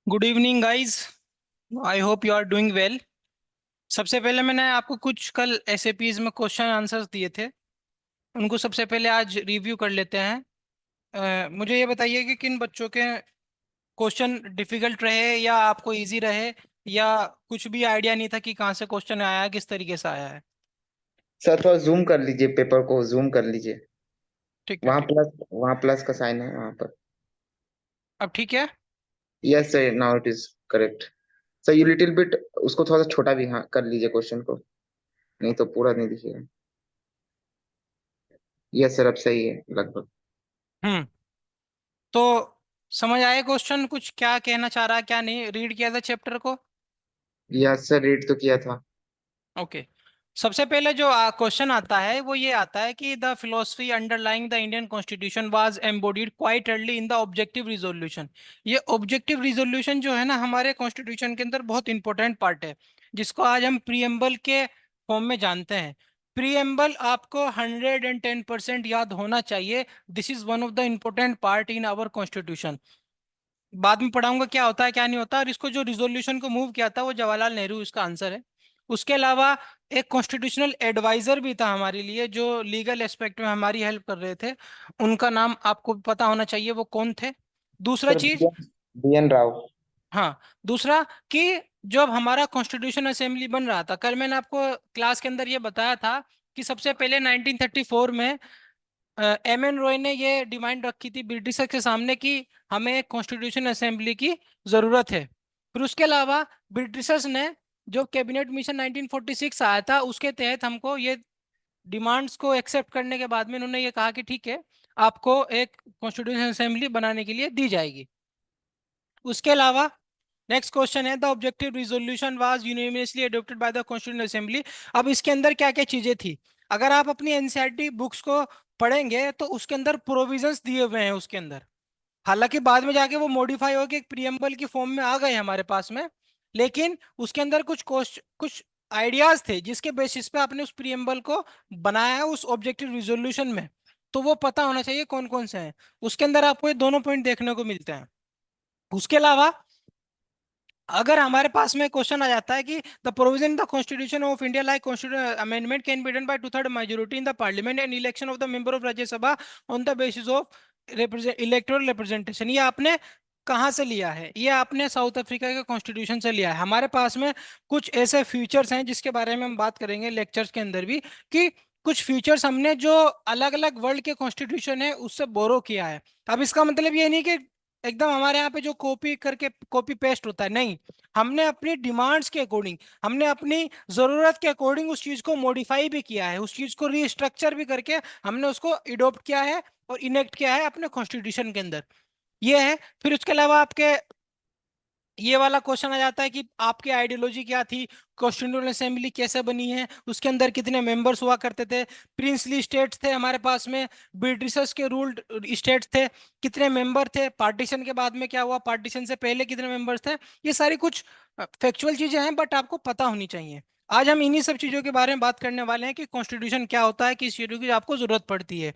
Good evening guys. I hope you are doing well. सबसे पहले मैंने आपको कुछ कल एसएपीज में क्वेश्चन आंसर्स दिए थे, उनको सबसे पहले आज रिव्यू कर लेते हैं। मुझे ये बताइए कि किन बच्चों के क्वेश्चन डिफिकल्ट रहे या आपको इजी रहे, या कुछ भी आइडिया नहीं था कि कहाँ से क्वेश्चन आया है, किस तरीके से आया है। सर थोड़ा जूम कर लीजिए, पेपर को जूम कर लीजिए। ठीक है, वहाँ ठीक। प्लस वहाँ प्लस का साइन है वहाँ पर। अब ठीक है। Yes sir, now it is correct. Sir you little bit उसको थोड़ा सा छोटा भी हाँ कर लीजिए क्वेश्चन को, नहीं तो पूरा नहीं दिखेगा। यस सर, अब सही है लगभग। हम्म। तो समझ आए क्वेश्चन कुछ क्या कहना चाह रहा है, क्या नहीं, रीड किया था चैप्टर को? यस सर, रीड तो किया था। ओके। सबसे पहले जो क्वेश्चन आता है वो ये आता है कि the philosophy underlying the Indian constitution was embodied quite early in the objective resolution. ये ऑब्जेक्टिव रिजोल्यूशन जो है ना, हमारे कॉन्स्टिट्यूशन के अंदर बहुत इंपॉर्टेंट पार्ट है, जिसको आज हम प्रीएम्बल के फॉर्म में जानते हैं। प्रीएम्बल आपको 110% याद होना चाहिए। This is one of the important part in our constitution. बाद में पढ़ाऊंगा क्या होता है क्या नहीं होता। और इसको जो रिजोल्यूशन को मूव किया था वो जवाहरलाल नेहरू इसका आंसर है। उसके अलावा एक कॉन्स्टिट्यूशनल एडवाइजर भी था हमारे लिए, जो लीगल एस्पेक्ट में हमारी हेल्प कर रहे थे। उनका नाम आपको पता होना चाहिए, वो कौन थे। दूसरा सर चीज, बी एन राव। हाँ, दूसरा कि जब हमारा कॉन्स्टिट्यूशन असेंबली बन रहा था, कल मैंने आपको क्लास के अंदर ये बताया था कि सबसे पहले 1934 में एम एन रॉय ने ये डिमांड रखी थी ब्रिटिशर्स के सामने कि हमें एक कॉन्स्टिट्यूशन असेंबली की जरूरत है। फिर उसके अलावा ब्रिटिशर्स ने जो कैबिनेट मिशन 1946 आया था, उसके तहत हमको ये डिमांड्स को एक्सेप्ट करने के बाद में उन्होंने ये कहा कि ठीक है, आपको एक कॉन्स्टिट्यूशन असेंबली बनाने के लिए दी जाएगी। उसके अलावा नेक्स्ट क्वेश्चन है, the objective resolution was universally adopted by the constitution assembly. अब इसके अंदर क्या क्या चीजें थी, अगर आप अपनी एनसीईआरटी बुक्स को पढ़ेंगे तो उसके अंदर प्रोविजंस दिए हुए हैं उसके अंदर। हालांकि बाद में जाके वो मॉडिफाई होकर एक प्रीएम्बल की फॉर्म में आ गए हमारे पास में, लेकिन उसके अंदर कुछ आइडियाज थे जिसके बेसिस पे आपने उस प्रीएम्बल को बनाया है उस ऑब्जेक्टिव रिजोल्यूशन में। तो वो पता होना चाहिए कौन कौन से हैं। उसके अंदर आपको ये दोनों पॉइंट देखने को मिलते हैं। उसके अलावा अगर हमारे पास में क्वेश्चन आ जाता है कि the provision in the constitution of India like constitution amendment can be done by 2/3 majority in the parliament and election of the member of Rajya Sabha on the basis of electoral representation, ये आपने कहाँ से लिया है? ये आपने साउथ अफ्रीका के constitution से लिया है। हमारे पास में कुछ ऐसे फीचर्स हैं जिसके बारे में हम बात करेंगे लेक्चर्स के अंदर भी, कि कुछ फीचर्स हमने जो अलग अलग वर्ल्ड के कॉन्स्टिट्यूशन है उससे बोरो किया है। अब इसका मतलब ये नहीं कि एकदम हमारे यहाँ पे जो कॉपी करके कॉपी पेस्ट होता है, नहीं। हमने अपनी डिमांड्स के अकॉर्डिंग, हमने अपनी जरूरत के अकॉर्डिंग उस चीज को मॉडिफाई भी किया है, उस चीज को रीस्ट्रक्चर भी करके हमने उसको इडोप्ट किया है और इनेक्ट किया है अपने कॉन्स्टिट्यूशन के अंदर। ये है। फिर उसके अलावा आपके ये वाला क्वेश्चन आ जाता है कि आपकी आइडियोलॉजी क्या थी, कॉन्स्टिट्यूएंट असेंबली कैसे बनी है, उसके अंदर कितने मेंबर्स हुआ करते थे, प्रिंसली स्टेट्स थे हमारे पास में, ब्रिटिशर्स के रूल्ड स्टेट्स थे, कितने मेंबर थे, पार्टीशन के बाद में क्या हुआ, पार्टीशन से पहले कितने मेंबर्स थे। ये सारी कुछ फैक्चुअल चीजें हैं, बट आपको पता होनी चाहिए। आज हम इन्हीं सब चीजों के बारे में बात करने वाले हैं कि कॉन्स्टिट्यूशन क्या होता है, किस चीजों की आपको जरूरत पड़ती है।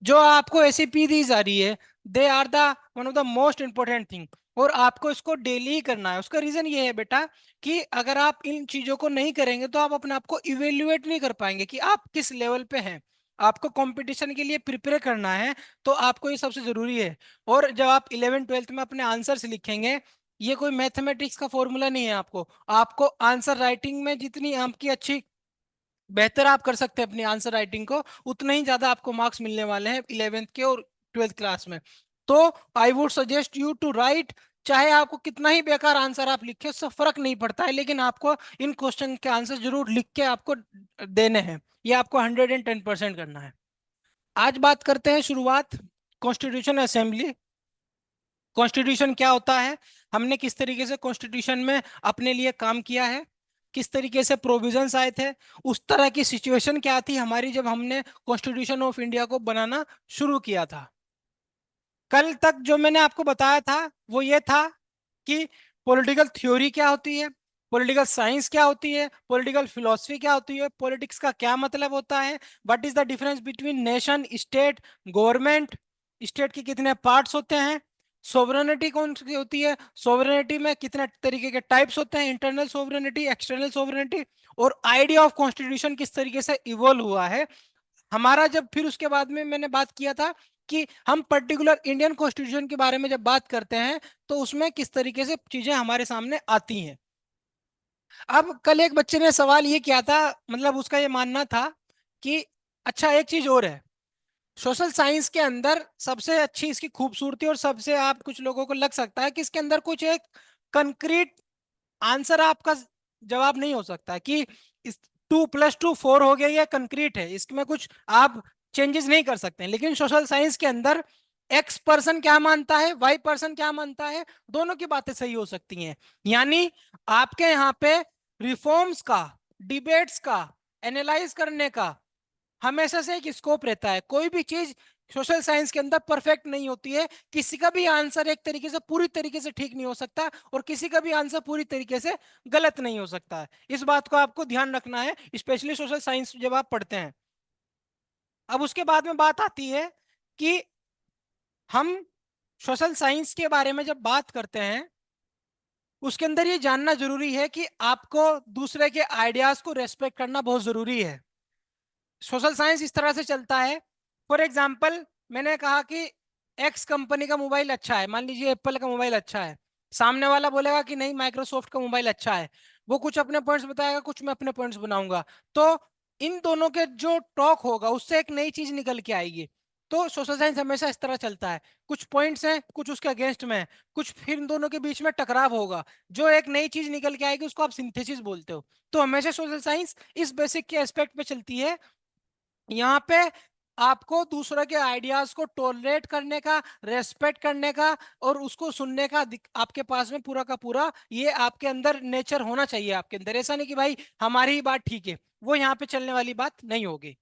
जो आपको एसएपी दी जा रही है, they are the one of the most important thing, और आपको इसको डेली ही करना है। उसका रीजन ये है बेटा कि अगर आप इन चीजों को नहीं करेंगे तो आप अपने आप को इवेल्युएट नहीं कर पाएंगे कि आप किस लेवल पे हैं। आपको कंपटीशन के लिए प्रिपेयर करना है, तो आपको ये सबसे जरूरी है। और जब आप 11th 12th में अपने आंसर्स लिखेंगे, ये कोई मैथमेटिक्स का फॉर्मूला नहीं है। आपको आपको आंसर राइटिंग में जितनी आपकी अच्छी बेहतर आप कर सकते हैं अपनी आंसर राइटिंग को, उतना ही ज्यादा आपको मार्क्स मिलने वाले हैं 11th के और 12th क्लास में। तो I would suggest you to write. चाहे आपको कितना ही बेकार आंसर आप लिखे, उससे फर्क नहीं पड़ता है, लेकिन आपको इन क्वेश्चन के आंसर जरूर लिख के आपको देने हैं। ये आपको 110% करना है। आज बात करते हैं शुरुआत कॉन्स्टिट्यूशन असेंबली। कॉन्स्टिट्यूशन क्या होता है, हमने किस तरीके से कॉन्स्टिट्यूशन में अपने लिए काम किया है, किस तरीके से प्रोविजंस आए थे, उस तरह की सिचुएशन क्या थी हमारी जब हमने कॉन्स्टिट्यूशन ऑफ इंडिया को बनाना शुरू किया था। कल तक जो मैंने आपको बताया था वो ये था कि पॉलिटिकल थ्योरी क्या होती है, पॉलिटिकल साइंस क्या होती है, पॉलिटिकल फिलोसफी क्या होती है, पॉलिटिक्स का क्या मतलब होता है, what is the difference between nation, state, government, state के कितने पार्ट्स होते हैं, सोवरेनिटी कौन सी होती है? सोवरेनिटी में कितने तरीके के टाइप्स होते हैं, इंटरनल सोवरेनिटी, एक्सटर्नल सोवरेनिटी, और आइडिया ऑफ कॉन्स्टिट्यूशन किस तरीके से इवॉल्व हुआ है हमारा। जब फिर उसके बाद में मैंने बात किया था कि हम पर्टिकुलर इंडियन कॉन्स्टिट्यूशन के बारे में जब बात करते हैं तो उसमें किस तरीके से चीजें हमारे सामने आती हैं। अब कल एक बच्चे ने सवाल ये किया था, मतलब उसका ये मानना था कि अच्छा एक चीज और है, सोशल साइंस के अंदर सबसे अच्छी इसकी खूबसूरती और सबसे आप कुछ लोगों को लग सकता है कि इसके अंदर कुछ एक कंक्रीट आंसर आपका जवाब नहीं हो सकता कि इस 2+2 4 हो गया, ये कंक्रीट है, इसमें कुछ आप चेंजेस नहीं कर सकते हैं। लेकिन सोशल साइंस के अंदर एक्स पर्सन क्या मानता है, वाई पर्सन क्या मानता है, दोनों की बातें सही हो सकती हैं। यानी आपके यहाँ पे रिफॉर्म्स का, डिबेट्स का, एनालाइज करने का हमेशा से एक स्कोप रहता है। कोई भी चीज सोशल साइंस के अंदर परफेक्ट नहीं होती है, किसी का भी आंसर एक तरीके से पूरी तरीके से ठीक नहीं हो सकता और किसी का भी आंसर पूरी तरीके से गलत नहीं हो सकता है। इस बात को आपको ध्यान रखना है, स्पेशली सोशल साइंस जब आप पढ़ते हैं। अब उसके बाद में बात आती है कि हम सोशल साइंस के बारे में जब बात करते हैं उसके अंदर ये जानना जरूरी है कि आपको दूसरे के आइडियाज को रेस्पेक्ट करना बहुत जरूरी है। सोशल साइंस इस तरह से चलता है, फॉर एग्जाम्पल मैंने कहा कि एक्स कंपनी का मोबाइल अच्छा है, मान लीजिए एप्पल का मोबाइल अच्छा है, सामने वाला बोलेगा कि नहीं माइक्रोसॉफ्ट का मोबाइल अच्छा है, वो कुछ अपने पॉइंट्स बताएगा, कुछ मैं अपने पॉइंट्स बनाऊंगा, तो इन दोनों के जो टॉक होगा उससे एक नई चीज निकल के आएगी। तो सोशल साइंस हमेशा इस तरह चलता है, कुछ पॉइंट्स हैं, कुछ उसके अगेंस्ट में है, कुछ फिर इन दोनों के बीच में टकराव होगा, जो एक नई चीज निकल के आएगी उसको आप सिंथेसिस बोलते हो। तो हमेशा सोशल साइंस इस बेसिक के एस्पेक्ट पे चलती है, यहाँ पे आपको दूसरे के आइडियाज को टॉलरेट करने का, रेस्पेक्ट करने का और उसको सुनने का आपके पास में पूरा का पूरा ये आपके अंदर नेचर होना चाहिए आपके अंदर। ऐसा नहीं कि भाई हमारी ही बात ठीक है, वो यहाँ पे चलने वाली बात नहीं होगी।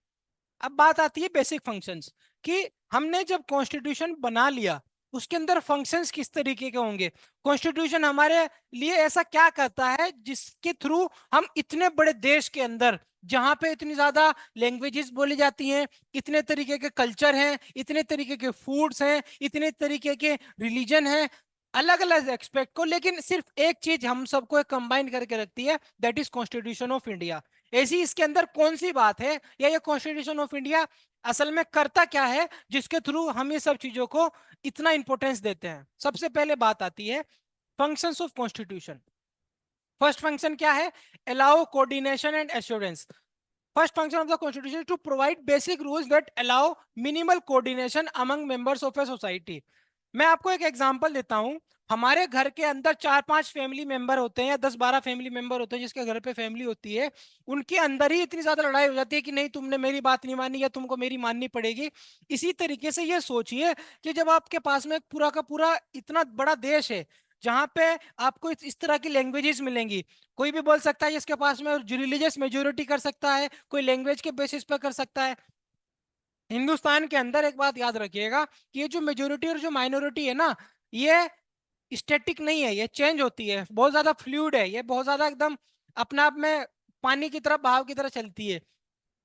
अब बात आती है बेसिक फंक्शंस कि हमने जब कॉन्स्टिट्यूशन बना लिया उसके अंदर फंक्शंस किस तरीके के होंगे। कॉन्स्टिट्यूशन हमारे लिए ऐसा क्या करता है जिसके थ्रू हम इतने बड़े देश के अंदर जहां पे इतनी ज्यादा लैंग्वेजेस बोली जाती हैं, इतने तरीके के कल्चर हैं, इतने तरीके के फूड्स हैं, इतने तरीके के रिलीजन हैं, अलग अलग एक्सपेक्ट को, लेकिन सिर्फ एक चीज हम सबको कंबाइन करके रखती है, that is constitution of India. ऐसी इसके अंदर कौन सी बात है या ये कॉन्स्टिट्यूशन ऑफ इंडिया असल में करता क्या है जिसके थ्रू हम ये सब चीजों को इतना इंपॉर्टेंस देते हैं। सबसे पहले बात आती है functions of constitution. First function क्या है? Allow coordination and assurance. First function of the constitution is to provide basic rules that allow minimal coordination among members of a society. मैं आपको एक एग्जांपल देता हूं। हमारे घर के अंदर 4-5 फैमिली मेंबर होते हैं या 10-12 फैमिली मेंबर होते हैं, जिसके घर पे फैमिली होती है, उनके अंदर ही इतनी ज्यादा लड़ाई हो जाती है कि नहीं तुमने मेरी बात नहीं मानी या तुमको मेरी माननी पड़ेगी। इसी तरीके से ये सोचिए कि जब आपके पास में पूरा का पूरा इतना बड़ा देश है जहां पे आपको इस तरह की लैंग्वेजेस मिलेंगी, कोई भी बोल सकता है इसके पास में रिलीजियस मेजोरिटी कर सकता है, कोई लैंग्वेज के बेसिस पर कर सकता है। हिंदुस्तान के अंदर एक बात याद रखिएगा कि ये जो मेजोरिटी और जो माइनॉरिटी है ना, ये स्टैटिक नहीं है, ये चेंज होती है, बहुत ज्यादा फ्लूइड है, ये बहुत ज्यादा एकदम अपने आप में पानी की तरह, बहाव की तरह चलती है।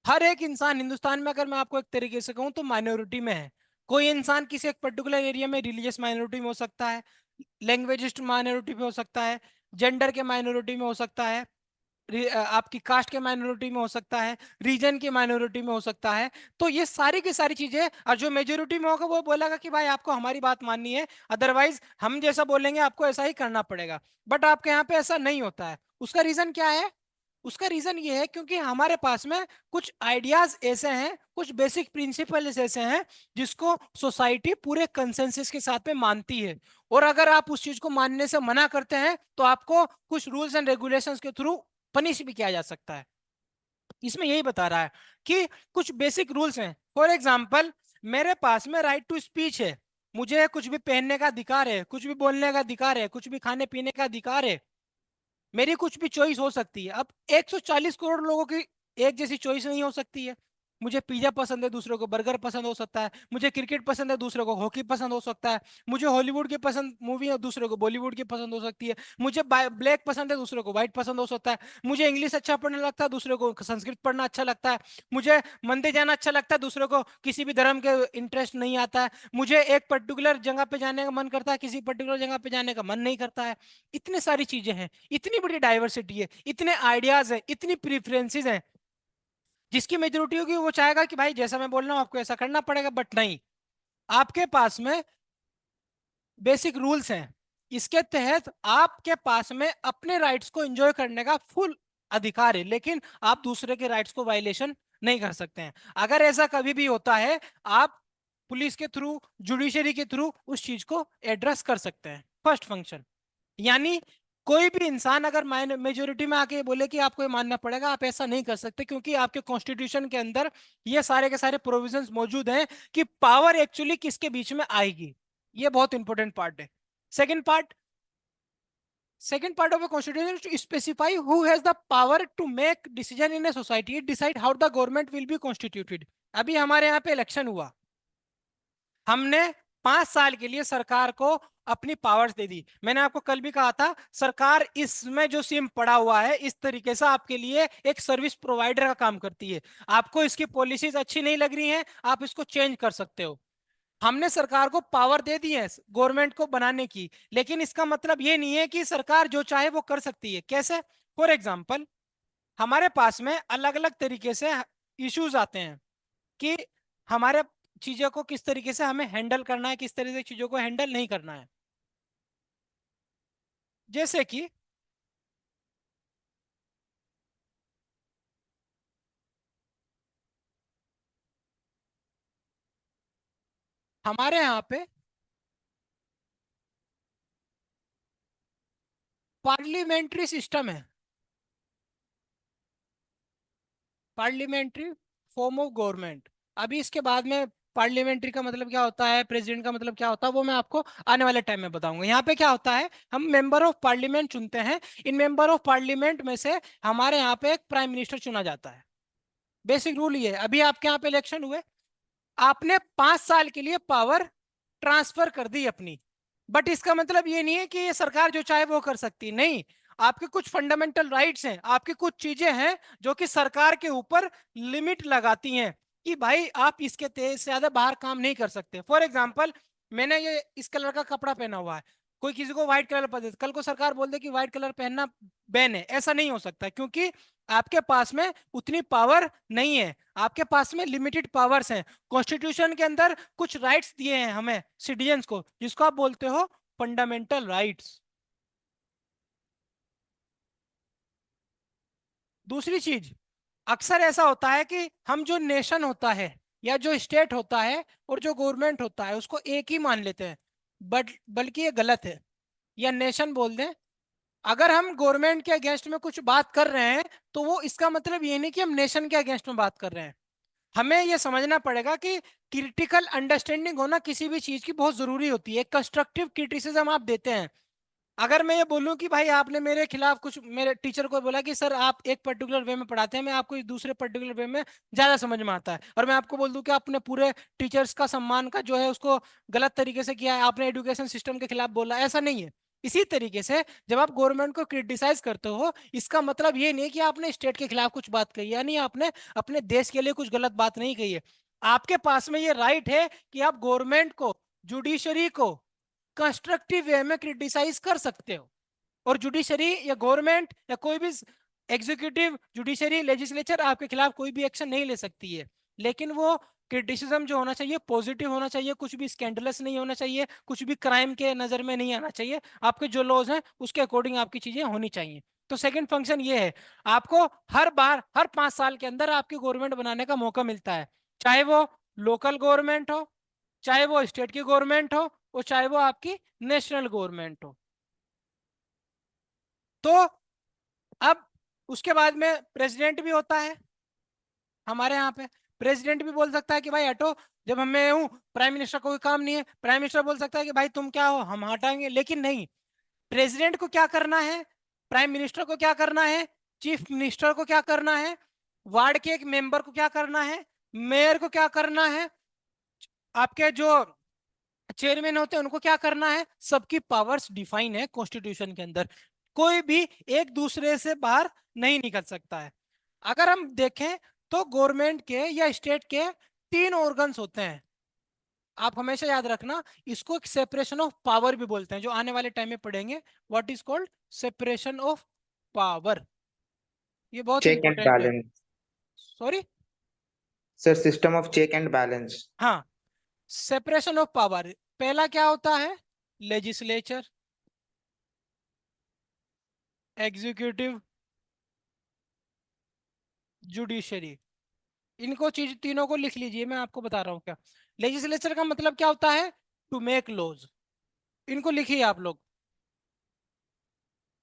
हर एक इंसान हिंदुस्तान में, अगर मैं आपको एक तरीके से कहूँ तो माइनॉरिटी में है। कोई इंसान किसी एक पर्टिकुलर एरिया में रिलीजियस माइनॉरिटी में हो सकता है, लैंग्वेजिस्ट माइनॉरिटी में हो सकता है, जेंडर के माइनॉरिटी में हो सकता है, आपकी कास्ट के माइनॉरिटी में हो सकता है, रीजन की माइनॉरिटी में हो सकता है। तो ये सारी की सारी चीजें, और जो मेजोरिटी में होगा वो बोलेगा कि भाई आपको हमारी बात माननी है, अदरवाइज हम जैसा बोलेंगे आपको ऐसा ही करना पड़ेगा। बट आपके यहाँ पे ऐसा नहीं होता है। उसका रीजन क्या है? उसका रीजन ये है क्योंकि हमारे पास में कुछ आइडियाज ऐसे हैं, कुछ बेसिक प्रिंसिपल्स ऐसे हैं जिसको सोसाइटी पूरे कंसेंसस के साथ में मानती है, और अगर आप उस चीज को मानने से मना करते हैं तो आपको कुछ रूल्स एंड रेगुलेशंस के थ्रू पनिश भी किया जा सकता है। इसमें यही बता रहा है कि कुछ बेसिक रूल्स हैं। फॉर एग्जाम्पल, मेरे पास में राइट टू स्पीच है, मुझे कुछ भी पहनने का अधिकार है, कुछ भी बोलने का अधिकार है, कुछ भी खाने पीने का अधिकार है, मेरी कुछ भी चॉइस हो सकती है। अब 140 करोड़ लोगों की एक जैसी चॉइस नहीं हो सकती है। मुझे पिज्जा पसंद है, दूसरे को बर्गर पसंद हो सकता है। मुझे क्रिकेट पसंद है, दूसरे को हॉकी पसंद हो सकता है। मुझे हॉलीवुड की पसंद मूवी है, दूसरे को बॉलीवुड की पसंद हो सकती है। मुझे ब्लैक पसंद है, दूसरे को व्हाइट पसंद हो सकता है। मुझे इंग्लिश अच्छा पढ़ने लगता है, दूसरे को संस्कृत पढ़ना अच्छा लगता है। मुझे मंदिर जाना अच्छा लगता है, दूसरे को किसी भी धर्म के इंटरेस्ट नहीं आता है। मुझे एक पर्टिकुलर जगह पे जाने का मन करता है, किसी पर्टिकुलर जगह पे जाने का मन नहीं करता है। इतनी सारी चीजें हैं, इतनी बड़ी डाइवर्सिटी है, इतने आइडियाज हैं, इतनी प्रेफरेंसेस हैं। जिसकी मेजोरिटी होगी वो चाहेगा कि भाई जैसा मैं बोल रहा हूँ आपको ऐसा करना पड़ेगा, बट नहीं, आपके पास में बेसिक रूल्स हैं। इसके तहत आपके पास में अपने राइट्स को एंजॉय करने का फुल अधिकार है, लेकिन आप दूसरे के राइट्स को वायलेशन नहीं कर सकते हैं। अगर ऐसा कभी भी होता है, आप पुलिस के थ्रू, जुडिशरी के थ्रू उस चीज को एड्रेस कर सकते हैं। फर्स्ट फंक्शन, यानी कोई भी इंसान अगर मेजोरिटी में आके बोले कि आपको ये मानना पड़ेगा, आप ऐसा नहीं कर सकते, क्योंकि आपके कॉन्स्टिट्यूशन के अंदर ये सारे के सारे प्रोविजंस मौजूद हैं कि पावर एक्चुअली किसके बीच में आएगी। ये बहुत इंपॉर्टेंट पार्ट है। Second part, second part of a constitution is to specify who has the power to make decision in a society, decide how the government will be constituted। अभी हमारे यहाँ पे इलेक्शन हुआ, हमने 5 साल के लिए सरकार को अपनी पावर्स दे दी। मैंने आपको कल भी कहा था, सरकार इसमें जो सिम पड़ा हुआ है इस तरीके से आपके लिए एक सर्विस प्रोवाइडर का काम करती है। आपको इसकी पॉलिसीज अच्छी नहीं लग रही हैं, आप इसको चेंज कर सकते हो। हमने सरकार को पावर दे दी है गवर्नमेंट को बनाने की, लेकिन इसका मतलब ये नहीं है कि सरकार जो चाहे वो कर सकती है। कैसे? फॉर एग्जाम्पल, हमारे पास में अलग अलग तरीके से इश्यूज आते हैं कि हमारे चीजों को किस तरीके से हमें हैंडल करना है, किस तरीके से चीजों को हैंडल नहीं करना है। जैसे कि हमारे यहाँ पे पार्लियामेंट्री सिस्टम है, पार्लियामेंट्री फॉर्म ऑफ गवर्नमेंट। अभी इसके बाद में पार्लियामेंट्री का मतलब क्या होता है, प्रेसिडेंट का मतलब क्या होता है, वो मैं आपको आने वाले टाइम में बताऊंगा। यहाँ पे क्या होता है, हम मेंबर ऑफ पार्लियामेंट चुनते हैं। इन मेंबर ऑफ पार्लियामेंट में से हमारे यहाँ पे एक प्राइम मिनिस्टर चुना जाता है। बेसिक रूल ये है। अभी आपके यहाँ पे इलेक्शन हुए, आपने 5 साल के लिए पावर ट्रांसफर कर दी अपनी, बट इसका मतलब ये नहीं है कि ये सरकार जो चाहे वो कर सकती, नहीं। आपके कुछ फंडामेंटल राइट्स हैं, आपकी कुछ चीजें हैं जो कि सरकार के ऊपर लिमिट लगाती हैं कि भाई आप इसके तेज से ज्यादा बाहर काम नहीं कर सकते। फॉर एग्जाम्पल, मैंने ये इस कलर का कपड़ा पहना हुआ है, कोई किसी को व्हाइट कलर पसंद है, कल को सरकार बोल दे कि व्हाइट कलर पहनना बैन है, ऐसा नहीं हो सकता, क्योंकि आपके पास में उतनी पावर नहीं है, आपके पास में लिमिटेड पावर्स हैं। कॉन्स्टिट्यूशन के अंदर कुछ राइट्स दिए हैं हमें सिटीजन्स को, जिसको आप बोलते हो फंडामेंटल राइट्स। दूसरी चीज, अक्सर ऐसा होता है कि हम जो नेशन होता है या जो स्टेट होता है और जो गवर्नमेंट होता है उसको एक ही मान लेते हैं, बट बल्कि ये गलत है। या नेशन बोल दें, अगर हम गवर्नमेंट के अगेंस्ट में कुछ बात कर रहे हैं तो वो इसका मतलब ये नहीं कि हम नेशन के अगेंस्ट में बात कर रहे हैं। हमें ये समझना पड़ेगा कि क्रिटिकल अंडरस्टैंडिंग होना किसी भी चीज की बहुत जरूरी होती है। कंस्ट्रक्टिव क्रिटिसिज्म आप देते हैं। अगर मैं ये बोलूं कि भाई आपने मेरे खिलाफ कुछ, मेरे टीचर को बोला कि सर आप एक पर्टिकुलर वे में पढ़ाते हैं, मैं आपको इस दूसरे पर्टिकुलर वे में ज्यादा समझ में आता है, और मैं आपको बोल दूं कि आपने पूरे टीचर्स का सम्मान का जो है उसको गलत तरीके से किया है, आपने एजुकेशन सिस्टम के खिलाफ बोला, ऐसा नहीं है। इसी तरीके से जब आप गवर्नमेंट को क्रिटिसाइज करते हो, इसका मतलब ये नहीं कि आपने स्टेट के खिलाफ कुछ बात कही, यानी आपने अपने देश के लिए कुछ गलत बात नहीं कही है। आपके पास में ये राइट है कि आप गवर्नमेंट को, जुडिशरी को कंस्ट्रक्टिव वे में क्रिटिसाइज कर सकते हो। और जुडिशरी या गवर्नमेंट या कोई भी एग्जीक्यूटिव, जुडिशरी, लेजिस्लेचर आपके खिलाफ कोई भी एक्शन नहीं ले सकती है, लेकिन वो क्रिटिसिज्म जो होना चाहिए पॉजिटिव होना चाहिए, कुछ भी स्कैंडलस नहीं होना चाहिए, कुछ भी क्राइम के नजर में नहीं आना चाहिए। आपके जो लॉज हैं उसके अकॉर्डिंग आपकी चीजें होनी चाहिए। तो सेकंड फंक्शन ये है, आपको हर बार हर 5 साल के अंदर आपकी गवर्नमेंट बनाने का मौका मिलता है, चाहे वो लोकल गवर्नमेंट हो, चाहे वो स्टेट की गवर्नमेंट हो, और चाहे वो आपकी नेशनल गवर्नमेंट हो। तो अब उसके बाद में प्रेसिडेंट भी होता है हमारे यहाँ पे। प्रेसिडेंट भी बोल सकता है कि भाई हटो, जब मैं हूं, प्राइम मिनिस्टर को कोई काम नहीं है, प्राइम मिनिस्टर बोल सकता है कि भाई तुम क्या हो, हम हटाएंगे। लेकिन नहीं, प्रेसिडेंट को क्या करना है, प्राइम मिनिस्टर को क्या करना है, चीफ मिनिस्टर को क्या करना है, वार्ड के एक मेंबर को क्या करना है, मेयर को क्या करना है, आपके जो चेयरमैन होते हैं उनको क्या करना है, सबकी पावर्स डिफाइन है कॉन्स्टिट्यूशन के अंदर, कोई भी एक दूसरे से बाहर नहीं निकल सकता है। अगर हम देखें तो गवर्नमेंट के या स्टेट के तीन ऑर्गन्स होते हैं, आप हमेशा याद रखना, इसको सेपरेशन ऑफ पावर भी बोलते हैं, जो आने वाले टाइम में पढ़ेंगे, what is called separation of power, ये बहुत चेक एंड इंपॉर्टेंट है। Balance. Sorry, sir system of check and balance. हाँ, सेपरेशन ऑफ पावर, पहला क्या होता है, लेजिस्लेचर, एग्जीक्यूटिव, जुडिशरी, इनको चीज तीनों को लिख लीजिए, मैं आपको बता रहा हूँ क्या। लेजिस्लेचर का मतलब क्या होता है, टू मेक लॉज, इनको लिखिए आप लोग।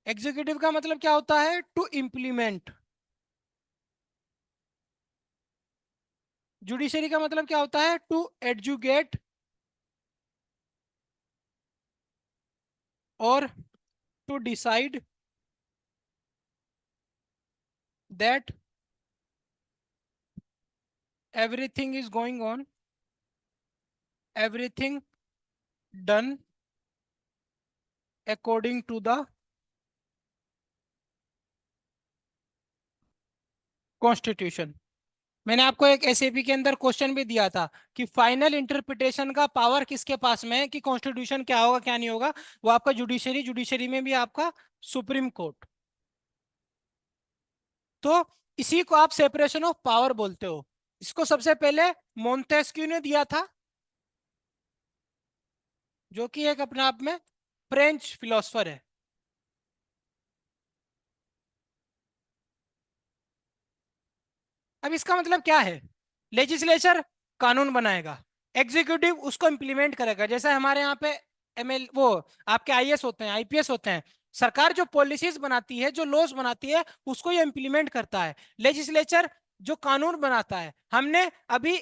एग्जीक्यूटिव का मतलब क्या होता है, टू इम्प्लीमेंट। जुडिशरी का मतलब क्या होता है, टू एडजुकेट और to decide that everything is going on, everything done according to the constitution. मैंने आपको एक एसएपी के अंदर क्वेश्चन भी दिया था कि फाइनल इंटरप्रिटेशन का पावर किसके पास में है, कि कॉन्स्टिट्यूशन क्या होगा क्या नहीं होगा, वो आपका जुडिशरी, जुडिशरी में भी आपका सुप्रीम कोर्ट। तो इसी को आप सेपरेशन ऑफ पावर बोलते हो। इसको सबसे पहले मोंटेस्क्यू ने दिया था, जो कि एक अपने आप में फ्रेंच फिलोसफर है। अब इसका मतलब क्या है, लेजिस्लेचर कानून बनाएगा, एग्जीक्यूटिव उसको इंप्लीमेंट करेगा, जैसे हमारे यहाँ पे एमएल वो आपके आईएएस होते हैं, आईपीएस होते हैं, सरकार जो पॉलिसीज बनाती है, जो लॉज बनाती है, उसको ये इंप्लीमेंट करता है। लेजिस्लेचर जो कानून बनाता है, हमने अभी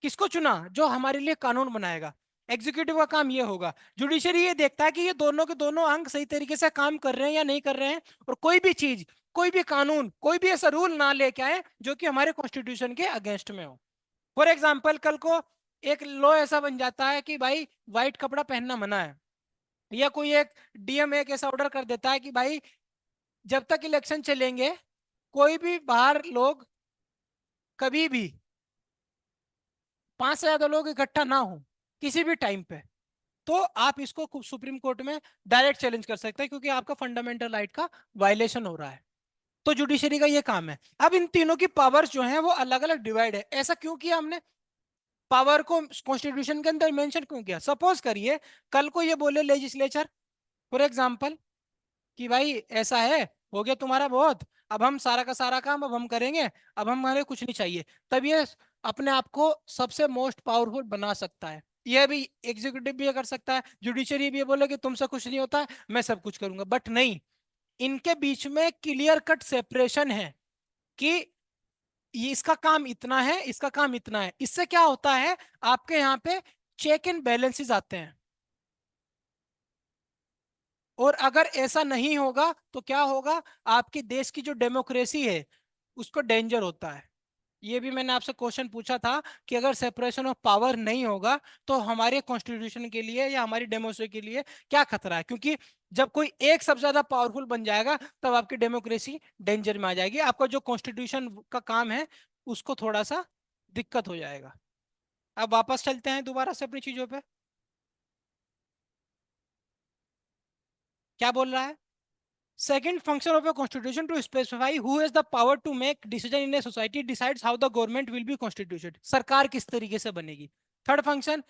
किसको चुना, जो हमारे लिए कानून बनाएगा। एग्जीक्यूटिव का काम ये होगा। जुडिशरी ये देखता है कि ये दोनों के दोनों अंग सही तरीके से काम कर रहे हैं या नहीं कर रहे हैं, और कोई भी चीज, कोई भी कानून, कोई भी ऐसा रूल ना लेके आए जो कि हमारे कॉन्स्टिट्यूशन के अगेंस्ट में हो। फॉर एग्जाम्पल, कल को एक लॉ ऐसा बन जाता है कि भाई व्हाइट कपड़ा पहनना मना है, या कोई एक डीएम एक ऐसा ऑर्डर कर देता है कि भाई जब तक इलेक्शन चलेंगे कोई भी बाहर लोग कभी भी 5 से ज्यादा लोग इकट्ठा ना हो किसी भी टाइम पे, तो आप इसको सुप्रीम कोर्ट में डायरेक्ट चैलेंज कर सकते हैं, क्योंकि आपका फंडामेंटल राइट का वायलेशन हो रहा है। तो जुडिशरी का ये काम है। अब इन तीनों की पावर्स जो हैं वो अलग अलग डिवाइड है। ऐसा क्यों किया हमने, पावर को कॉन्स्टिट्यूशन के अंदर मेंशन क्यों किया। सपोज करिए कल को ये बोले लेजिस्लेचर, फॉर एग्जांपल, कि भाई ऐसा है, हो गया तुम्हारा बहुत, अब हम सारा का सारा काम अब हम करेंगे, अब हमारे कुछ नहीं चाहिए, तब ये अपने आप को सबसे मोस्ट पावरफुल बना सकता है। ये भी एग्जीक्यूटिव भी ये कर सकता है, जुडिशरी भी ये बोले कि तुमसे कुछ नहीं होता है, मैं सब कुछ करूंगा, बट नहीं, इनके बीच में क्लियर कट सेपरेशन है कि ये इसका काम इतना है, इसका काम इतना है। इससे क्या होता है, आपके यहाँ पे चेक एंड बैलेंसेस आते हैं, और अगर ऐसा नहीं होगा तो क्या होगा, आपके देश की जो डेमोक्रेसी है उसको डेंजर होता है। ये भी मैंने आपसे क्वेश्चन पूछा था कि अगर सेपरेशन ऑफ पावर नहीं होगा तो हमारे कॉन्स्टिट्यूशन के लिए या हमारी डेमोक्रेसी के लिए क्या खतरा है, क्योंकि जब कोई एक सबसे ज्यादा पावरफुल बन जाएगा तब आपकी डेमोक्रेसी डेंजर में आ जाएगी, आपका जो कॉन्स्टिट्यूशन का काम है उसको थोड़ा सा दिक्कत हो जाएगा। अब वापस चलते हैं दोबारा से अपनी चीजों पे, क्या बोल रहा है। Second function of a constitution to specify who has the power to make decision in a society decides how the government will be constituted. सरकार किस तरीके से बनेगी। Third function,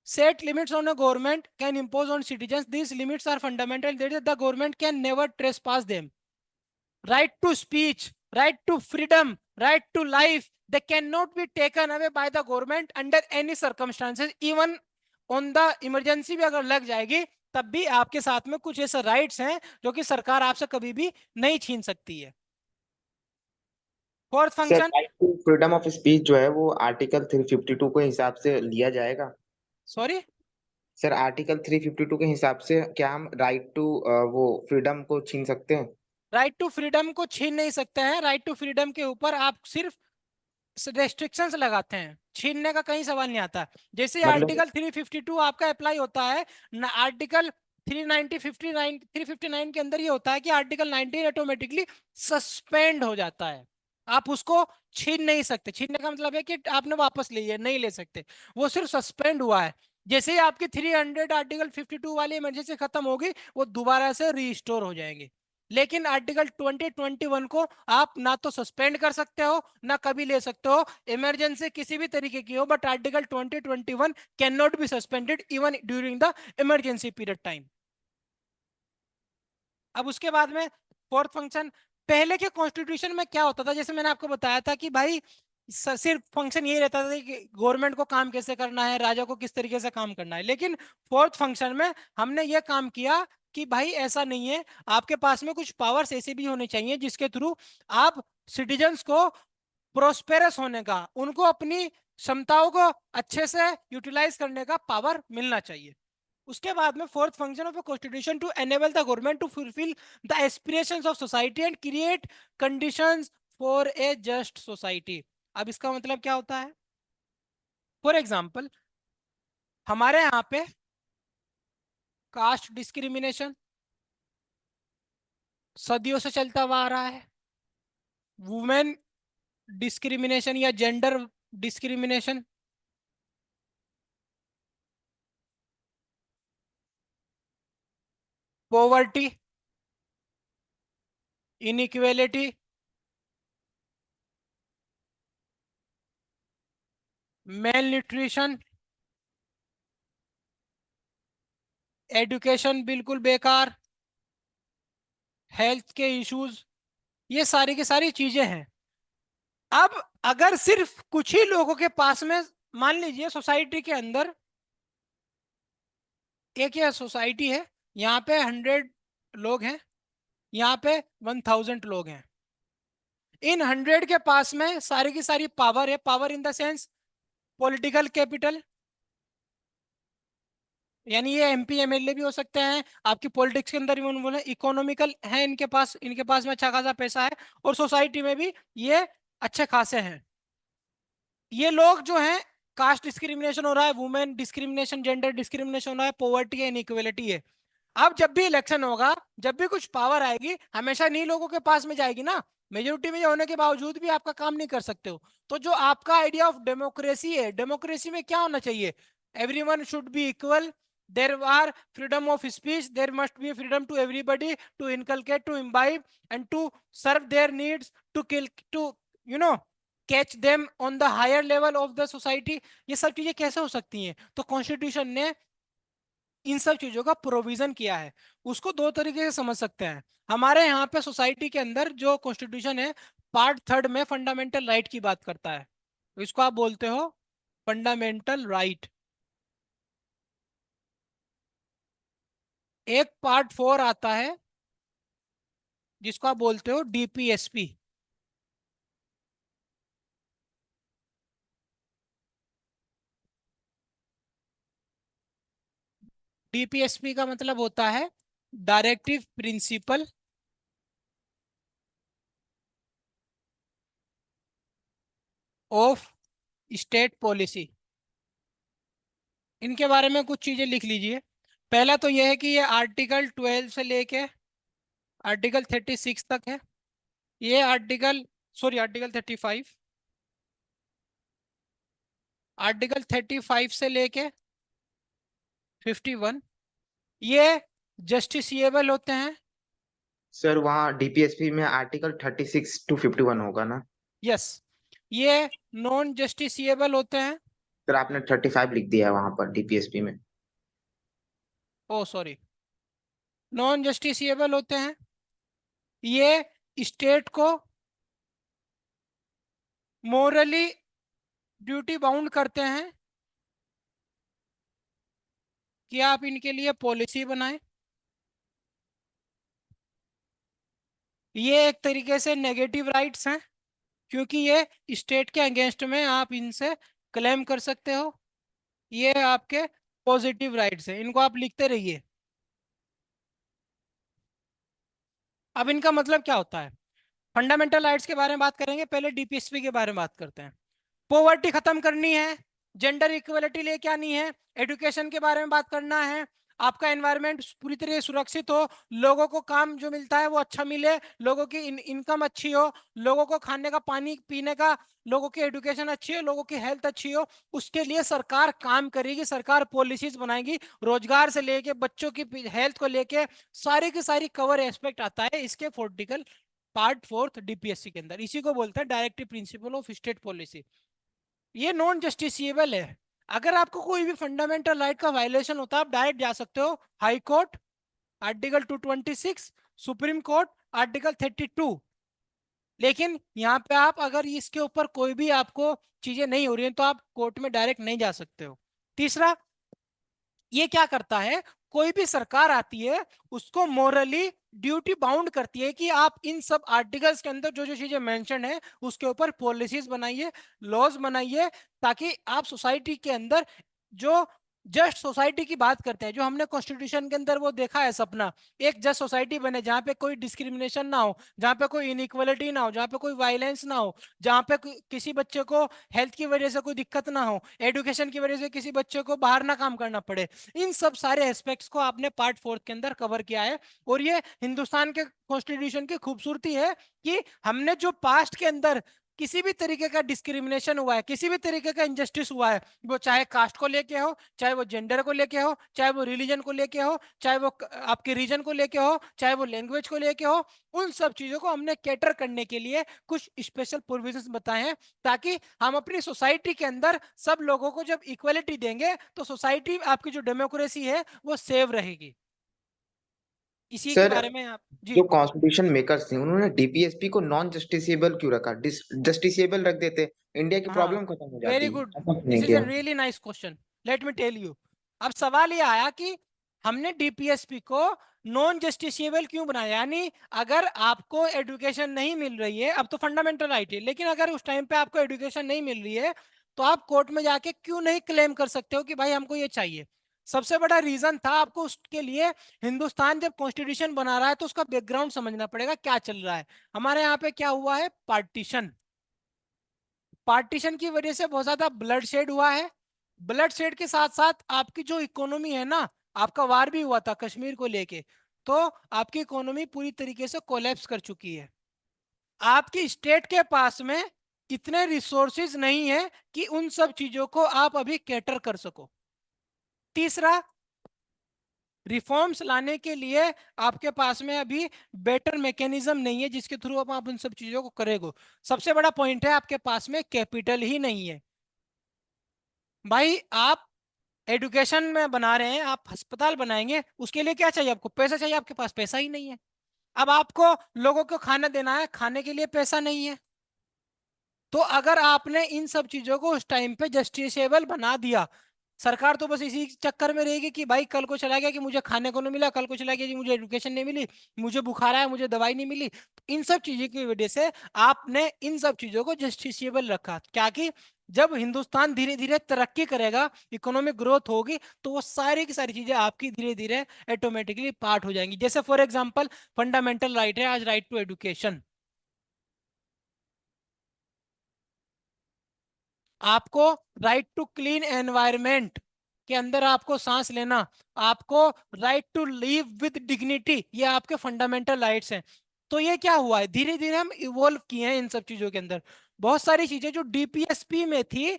set limits on a government can impose on citizens. These limits are fundamental that the government can never trespass them. Right to speech, right to freedom, right to life, they cannot be taken away by the government under any circumstances. Even on the emergency भी अगर लग जाएगी तब भी आपके साथ में कुछ ऐसे राइट्स हैं जो कि सरकार आपसे कभी भी नहीं छीन सकती है। Fourth sir function, right to freedom of speech जो है वो आर्टिकल 352 के हिसाब से लिया जाएगा। सॉरी, सर आर्टिकल 352 के हिसाब से क्या हम राइट टू वो फ्रीडम को छीन सकते हैं? राइट टू फ्रीडम को छीन नहीं सकते हैं। राइट टू फ्रीडम के ऊपर आप सिर्फ रेस्ट्रिक्शंस लगाते हैं, छीनने का कहीं सवाल नहीं आता। जैसे मतलब आर्टिकल 352 आपका अप्लाई होता है, आर्टिकल 359 के अंदर ये होता है कि आर्टिकल 19 ऑटोमेटिकली सस्पेंड हो जाता है। आप उसको छीन नहीं सकते, छीनने का मतलब है कि आपने वापस ले नहीं ले सकते, वो सिर्फ सस्पेंड हुआ है। जैसे ही आपकी 300 आर्टिकल 52 वाली इमरजेंसी खत्म होगी, वो दोबारा से रीस्टोर हो जाएंगे। लेकिन आर्टिकल 2021 को आप ना तो सस्पेंड कर सकते हो, ना कभी ले सकते हो, इमरजेंसी किसी भी तरीके की हो, but article 2021 can not be suspended even during the emergency period time. अब उसके बाद में फोर्थ फंक्शन, पहले के कॉन्स्टिट्यूशन में क्या होता था, जैसे मैंने आपको बताया था कि भाई सिर्फ फंक्शन ये रहता था कि गवर्नमेंट को काम कैसे करना है, राजा को किस तरीके से काम करना है। लेकिन फोर्थ फंक्शन में हमने ये काम किया कि भाई ऐसा नहीं है, आपके पास में कुछ पावर्स ऐसे भी होने चाहिए जिसके थ्रू आप सिटीजन्स को प्रोस्पेरस होने का, उनको अपनी क्षमताओं को अच्छे से यूटिलाइज करने का पावर मिलना चाहिए। उसके बाद में fourth function of a constitution to enable the government to fulfil the aspirations of society and create conditions for a just society. अब इसका मतलब क्या होता है? फॉर एग्जांपल, हमारे यहाँ पे कास्ट डिस्क्रिमिनेशन सदियों से चलता हुआ आ रहा है, वुमेन डिस्क्रिमिनेशन या gender discrimination, poverty, inequality, mail nutrition, education बिल्कुल बेकार, हेल्थ के इश्यूज, ये सारी की सारी चीजें हैं। अब अगर सिर्फ कुछ ही लोगों के पास में, मान लीजिए सोसाइटी के अंदर एक यह सोसाइटी है, यहाँ पे 100 लोग हैं, यहाँ पे 1000 लोग हैं। इन 100 के पास में सारी की सारी पावर है, power in the sense political capital, यानी ये एमपी एमएलए भी हो सकते हैं, आपकी पॉलिटिक्स के अंदर इन्वॉल्व है, इकोनॉमिकल है इनके पास में अच्छा खासा पैसा है, और सोसाइटी में भी ये अच्छे खासे हैं। ये लोग जो हैं, कास्ट डिस्क्रिमिनेशन हो रहा है, वुमेन डिस्क्रिमिनेशन, जेंडर डिस्क्रिमिनेशन हो रहा है, पॉवर्टी है, इनइक्वलिटी है। अब जब भी इलेक्शन होगा, जब भी कुछ पावर आएगी, हमेशा नहीं लोगों के पास में जाएगी ना, मेजोरिटी में होने के बावजूद भी आपका काम नहीं कर सकते हो। तो जो आपका आइडिया ऑफ डेमोक्रेसी है, डेमोक्रेसी में क्या होना चाहिए? Everyone should be equal, there are freedom of speech, there must be freedom to everybody to inculcate, to imbibe and to serve their needs, to kill, to you know catch them on the higher level of the society. ये सब चीजें कैसे हो सकती हैं? तो constitution ने इन सब चीजों का प्रोविजन किया है। उसको दो तरीके से समझ सकते हैं। हमारे यहाँ पे सोसाइटी के अंदर जो कॉन्स्टिट्यूशन है, पार्ट थर्ड में फंडामेंटल राइट की बात करता है, तो इसको आप बोलते हो फंडामेंटल राइट। एक पार्ट फोर आता है जिसको आप बोलते हो डीपीएसपी। डीपीएसपी का मतलब होता है directive principle of state policy. इनके बारे में कुछ चीजें लिख लीजिए। पहला तो यह है कि ये आर्टिकल 12 से लेके आर्टिकल 36 तक है। ये आर्टिकल 35, आर्टिकल 35 से लेके 51 ये जस्टिसिएबल होते हैं। सर वहाँ डीपीएसपी में आर्टिकल 36 to 51 होगा ना? यस, ये नॉन जस्टिसिएबल होते हैं। सर आपने 35 लिख दिया है वहां पर डीपीएसपी में। ओ सॉरी, नॉन जस्टिसिएबल होते हैं। ये स्टेट को मोरली ड्यूटी बाउंड करते हैं कि आप इनके लिए पॉलिसी बनाएं। ये एक तरीके से नेगेटिव राइट्स हैं, क्योंकि ये स्टेट के अगेंस्ट में आप इनसे क्लेम कर सकते हो। ये आपके पॉजिटिव राइट्स हैं, इनको आप लिखते रहिए। अब इनका मतलब क्या होता है? फंडामेंटल राइट्स के बारे में बात करेंगे, पहले डीपीएसपी के बारे में बात करते हैं। पॉवर्टी खत्म करनी है, जेंडर इक्वलिटी लेके आनी है, एजुकेशन के बारे में बात करना है, आपका एनवायरनमेंट पूरी तरह से सुरक्षित हो, लोगों को काम जो मिलता है वो अच्छा मिले, लोगों की इनकम अच्छी हो, लोगों को खाने का पानी पीने का, लोगों की एजुकेशन अच्छी हो, लोगों की हेल्थ अच्छी हो, उसके लिए सरकार काम करेगी, सरकार पॉलिसीज बनाएगी, रोजगार से लेके बच्चों की हेल्थ को लेके सारी की सारी कवर एस्पेक्ट आता है इसके फोर्टिकल पार्ट फोर्थ डीपीएससी के अंदर। इसी को बोलते हैं directive principle of state policy. ये नॉन जस्टिसिएबल है। अगर आपको कोई भी फंडामेंटल राइट का वायलेशन होता है आप डायरेक्ट जा सकते हो high court, article 226, supreme court article 32। लेकिन यहाँ पे आप अगर इसके ऊपर कोई भी आपको चीजें नहीं हो रही हैं तो आप कोर्ट में डायरेक्ट नहीं जा सकते हो। तीसरा, ये क्या करता है, कोई भी सरकार आती है उसको मोरली ड्यूटी बाउंड करती है कि आप इन सब आर्टिकल्स के अंदर जो जो चीजें मेंशन है उसके ऊपर पॉलिसीज बनाइए, लॉज बनाइए, ताकि आप सोसाइटी के अंदर जो जस्ट सोसाइटी की बात करते हैं, जो हमने कॉन्स्टिट्यूशन के अंदर वो देखा है सपना, एक जस्ट सोसाइटी बने जहाँ पे कोई डिस्क्रिमिनेशन ना हो, जहाँ पे कोई इनइक्वलिटी ना हो, जहाँ पे कोई वायलेंस ना हो, जहाँ पे किसी बच्चे को हेल्थ की वजह से कोई दिक्कत ना हो, एजुकेशन की वजह से किसी बच्चे को बाहर ना काम करना पड़े। इन सब सारे एस्पेक्ट्स को आपने पार्ट फोर्थ के अंदर कवर किया है। और ये हिंदुस्तान के कॉन्स्टिट्यूशन की खूबसूरती है कि हमने जो पास्ट के अंदर किसी भी तरीके का डिस्क्रिमिनेशन हुआ है, किसी भी तरीके का इंजस्टिस हुआ है, वो चाहे कास्ट को लेके हो, चाहे वो जेंडर को लेके हो, चाहे वो रिलीजन को लेके हो, चाहे वो आपके रीजन को लेके हो, चाहे वो लैंग्वेज को लेके हो, उन सब चीजों को हमने कैटर करने के लिए कुछ स्पेशल प्रोविजंस बताए हैं, ताकि हम अपनी सोसाइटी के अंदर सब लोगों को जब इक्वलिटी देंगे तो सोसाइटी आपकी जो डेमोक्रेसी है वो सेव रहेगी। इसी के सर, बारे में आप जो जी। कॉन्स्टिट्यूशन मेकर्स थे उन्होंने डीपीएसपी को नॉन जस्टिसेबल क्यों रखा? जस्टिसेबल रख देते, इंडिया की हाँ, प्रॉब्लम खत्म हो वेरी जाती। गुड, ऐसा क्यों दिस नहीं इज अ किया? Really nice question, let me tell you. अब सवाल ये आया कि हमने डीपीएसपी को नॉन जस्टिसिएबल क्यों बनाया, यानी अगर आपको एजुकेशन नहीं मिल रही है, अब तो फंडामेंटल राइट है, लेकिन अगर उस टाइम पे आपको एजुकेशन नहीं मिल रही है तो आप कोर्ट में जाके क्यों नहीं क्लेम कर सकते हो कि भाई हमको ये चाहिए। सबसे बड़ा रीजन था आपको उसके लिए, हिंदुस्तान जब कॉन्स्टिट्यूशन बना रहा है तो उसका बैकग्राउंड समझना पड़ेगा क्या चल रहा है। हमारे यहाँ पे क्या हुआ है, पार्टीशन, पार्टीशन की वजह से बहुत ज्यादा ब्लड शेड हुआ है। ब्लड शेड के साथ साथ आपकी जो इकोनॉमी है ना, आपका वार भी हुआ था कश्मीर को लेके, तो आपकी इकोनॉमी पूरी तरीके से कोलैप्स कर चुकी है। आपकी स्टेट के पास में इतने रिसोर्सेज नहीं है कि उन सब चीजों को आप अभी कैटर कर सको। तीसरा, रिफॉर्म्स लाने के लिए आपके पास में अभी बेटर मैकेनिज्म नहीं है जिसके थ्रू आप उन सब चीजों को करेगो। सबसे बड़ा पॉइंट है आपके पास में कैपिटल ही नहीं है। भाई आप एजुकेशन में बना रहे हैं, आप अस्पताल बनाएंगे, उसके लिए क्या चाहिए, आपको पैसा चाहिए, आपके पास पैसा ही नहीं है। अब आपको लोगों को खाना देना है, खाने के लिए पैसा नहीं है। तो अगर आपने इन सब चीजों को उस टाइम पे जस्टिसेबल बना दिया, सरकार तो बस इसी चक्कर में रहेगी कि भाई कल को चला गया कि मुझे खाने को नहीं मिला, कल को चला गया कि मुझे एजुकेशन नहीं मिली, मुझे बुखार आया मुझे दवाई नहीं मिली। इन सब चीजों की वजह से आपने इन सब चीजों को जस्टिसेबल रखा, क्या कि जब हिंदुस्तान धीरे धीरे तरक्की करेगा, इकोनॉमिक ग्रोथ होगी, तो वो सारी की सारी चीजें आपकी धीरे धीरे ऑटोमेटिकली पार्ट हो जाएंगी। जैसे फॉर एग्जाम्पल फंडामेंटल राइट है आज, राइट टू एजुकेशन। आपको राइट टू क्लीन एनवायरमेंट के अंदर आपको सांस लेना, आपको right to live with dignity, ये आपके फंडामेंटल राइट्स हैं। तो ये क्या हुआ है, धीरे धीरे हम इवोल्व किए हैं इन सब चीजों के अंदर। बहुत सारी चीजें जो डीपीएसपी में थी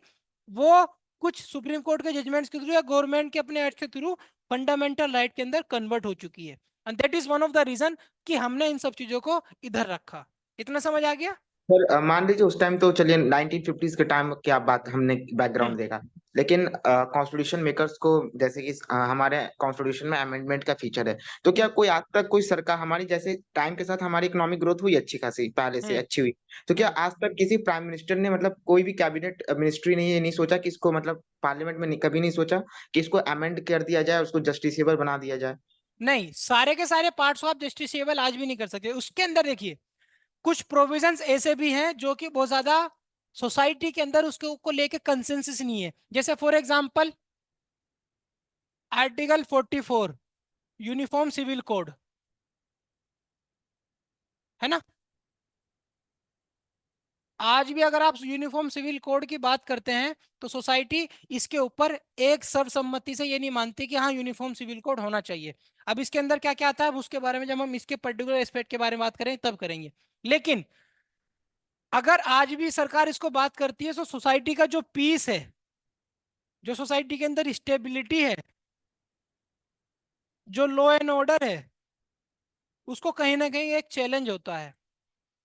वो कुछ सुप्रीम कोर्ट के जजमेंट्स के थ्रू या गवर्नमेंट के अपने एक्ट के थ्रू फंडामेंटल राइट के अंदर कन्वर्ट हो चुकी है। And that is one of the reason कि हमने इन सब चीजों को इधर रखा। इतना समझ आ गया। सर, मान लीजिए उस टाइम तो चलिए 1950s के टाइम की आप बात, हमने हम्म। बैकग्राउंड देखा। लेकिन कॉन्स्टिट्यूशन मेकर्स को, जैसे कि हमारे कॉन्स्टिट्यूशन में अमेंडमेंट का फीचर है, तो क्या कोई आज तक कोई सरकार, हमारी जैसे टाइम के साथ हमारी इकोनॉमिक ग्रोथ हुई अच्छी खासी, पहले से हम्म। अच्छी हुई, तो क्या हम्म। आज तक किसी प्राइम मिनिस्टर ने, मतलब कोई भी कैबिनेट मिनिस्ट्री ने ये नहीं सोचा कि इसको, मतलब पार्लियामेंट में कभी नहीं सोचा कि इसको अमेंड कर दिया जाए, उसको जस्टिसेबल बना दिया जाए? नहीं, सारे के सारे पार्ट्स को आप जस्टिसेबल आज भी नहीं कर सकते। उसके अंदर देखिए कुछ प्रोविजंस ऐसे भी हैं जो कि बहुत ज्यादा सोसाइटी के अंदर उसके को लेके कंसेंसस नहीं है। जैसे for example article 44 uniform civil code, है ना। आज भी अगर आप यूनिफॉर्म सिविल कोड की बात करते हैं तो सोसाइटी इसके ऊपर एक सर्वसम्मति से ये नहीं मानती कि हाँ यूनिफॉर्म सिविल कोड होना चाहिए। अब इसके अंदर क्या क्या आता है उसके बारे में जब हम इसके पर्टिकुलर एस्पेक्ट के बारे में बात करें तब करेंगे। लेकिन अगर आज भी सरकार इसको बात करती है तो सोसाइटी का जो पीस है, जो सोसाइटी के अंदर स्टेबिलिटी है, जो लॉ एंड ऑर्डर है, उसको कहीं ना कहीं एक चैलेंज होता है।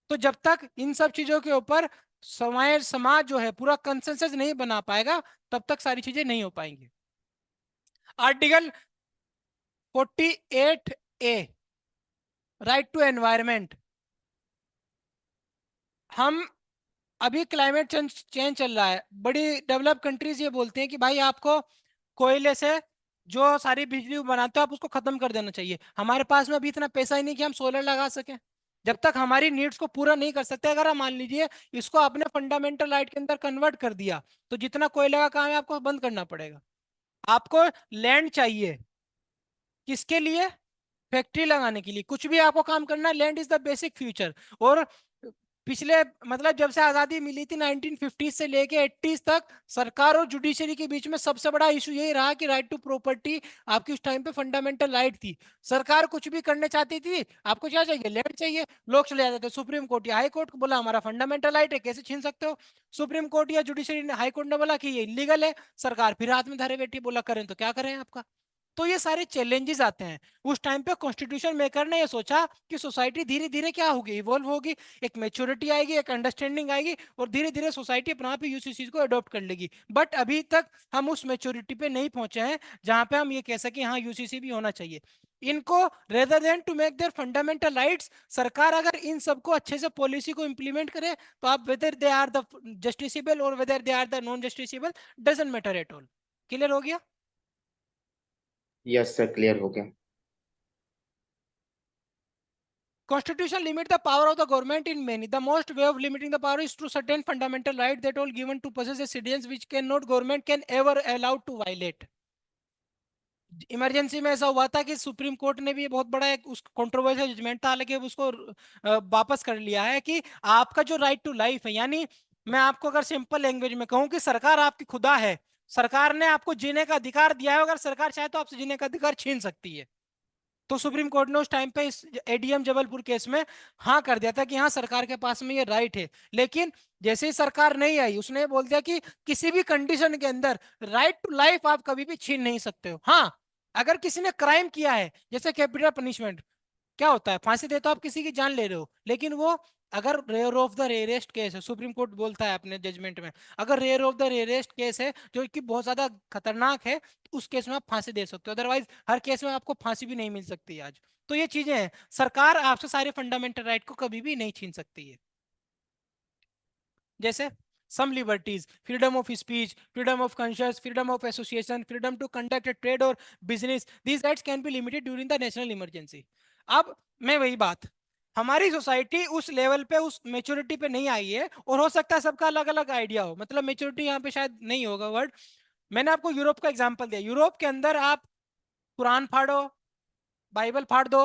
तो जब तक इन सब चीजों के ऊपर समाज समाज जो है पूरा कंसेंसस नहीं बना पाएगा तब तक सारी चीजें नहीं हो पाएंगी। Article 48A, right to environment. हम अभी क्लाइमेट चेंज चल रहा है, बड़ी डेवलप कंट्रीज ये बोलती हैं कि भाई आपको कोयले से जो सारी बिजली बनाते हो आप उसको खत्म कर देना चाहिए। हमारे पास में अभी इतना पैसा ही नहीं कि हम सोलर लगा सकें। जब तक हमारी नीड्स को पूरा नहीं कर सकते, अगर हम मान लीजिए इसको आपने फंडामेंटल राइट के अंदर कन्वर्ट कर दिया तो जितना कोयले का काम है आपको बंद करना पड़ेगा। आपको लैंड चाहिए किसके लिए? फैक्ट्री लगाने के लिए। कुछ भी आपको काम करना है, land is the basic future. और पिछले मतलब जब से आजादी मिली थी 1950 से लेके 80s तक सरकार और जुडिशरी के बीच में सबसे बड़ा इशू यही रहा कि राइट टू प्रॉपर्टी आपकी उस टाइम पे फंडामेंटल राइट थी। सरकार कुछ भी करने चाहती थी, आपको क्या चाहिए? लैंड चाहिए। लोग चले जाते थे सुप्रीम कोर्ट या हाई कोर्ट को, बोला हमारा फंडामेंटल राइट है कैसे छीन सकते हो। सुप्रीम कोर्ट या जुडिशरी ने, हाई कोर्ट ने बोला कि ये इलीगल है। सरकार फिर हाथ में धरे बैठी, बोला करें तो क्या करें आपका। तो ये सारे चैलेंजेस आते हैं। उस टाइम पे कॉन्स्टिट्यूशन मेकर ने ये सोचा कि सोसाइटी धीरे धीरे क्या होगी, इवॉल्व होगी, एक मेच्योरिटी आएगी, एक अंडरस्टैंडिंग आएगी और धीरे धीरे सोसाइटी अपने आप ही यूसीसी को अडॉप्ट कर लेगी। बट अभी तक हम उस मेच्योरिटी पे नहीं पहुंचे हैं जहां पे हम ये कह सकें हाँ यूसीसी भी होना चाहिए। इनको rather than to make their fundamental rights, सरकार अगर इन सबको अच्छे से पॉलिसी को इंप्लीमेंट करे तो आप whether they are the justiciable और whether they are the non justiciable doesn't matter at all. Clear हो गया? यस सर, क्लियर हो गया। Constitution limit the power of the government in many. The most way of limiting the power is to certain fundamental rights that all given to possess the citizens which cannot government can ever allowed to violate. Emergency में ऐसा हुआ था कि supreme court ने भी बहुत बड़ा एक उस कंट्रोवर्शियल जजमेंट था, लेकिन उसको वापस कर लिया है कि आपका जो राइट टू लाइफ है, यानी मैं आपको अगर सिंपल लैंग्वेज में कहूं कि सरकार आपकी खुदा है, सरकार ने आपको जीने का अधिकार दिया है, अगर सरकार चाहे तो आपसे जीने का अधिकार छीन सकती है। तो सुप्रीम कोर्ट ने उस टाइम पे इस एडीएम जबलपुर केस में हाँ कर दिया था कि हाँ सरकार के पास में ये राइट है। लेकिन जैसे ही सरकार नहीं आई उसने बोल दिया कि किसी भी कंडीशन के अंदर राइट टू लाइफ आप कभी भी छीन नहीं सकते हो। हाँ, अगर किसी ने क्राइम किया है, जैसे कैपिटल पनिशमेंट क्या होता है, फांसी देते हो आप किसी की जान ले रहे हो, लेकिन वो अगर rare of the rarest case है, सुप्रीम कोर्ट बोलता है अपने जजमेंट में, अगर rare of the rarest case है जो कि बहुत ज्यादा खतरनाक है तो उस केस में आप फांसी दे सकते हो, अदरवाइज हर केस में आपको फांसी भी नहीं मिल सकती आज। तो ये चीजें हैं, सरकार आपसे सारे फंडामेंटल राइट को कभी भी नहीं छीन सकती है। जैसे some liberties, freedom of speech, freedom of conscience, freedom of association, freedom to conduct a trade or business, these rights can be limited during the national emergency. अब मैं वही बात, हमारी सोसाइटी उस लेवल पे उस मेच्योरिटी पे नहीं आई है, और हो सकता है सबका अलग अलग आइडिया हो, मतलब मेच्योरिटी यहाँ पे शायद नहीं होगा वर्ड। मैंने आपको यूरोप का एग्जांपल दिया, यूरोप के अंदर आप कुरान फाड़ो, बाइबल फाड़ दो,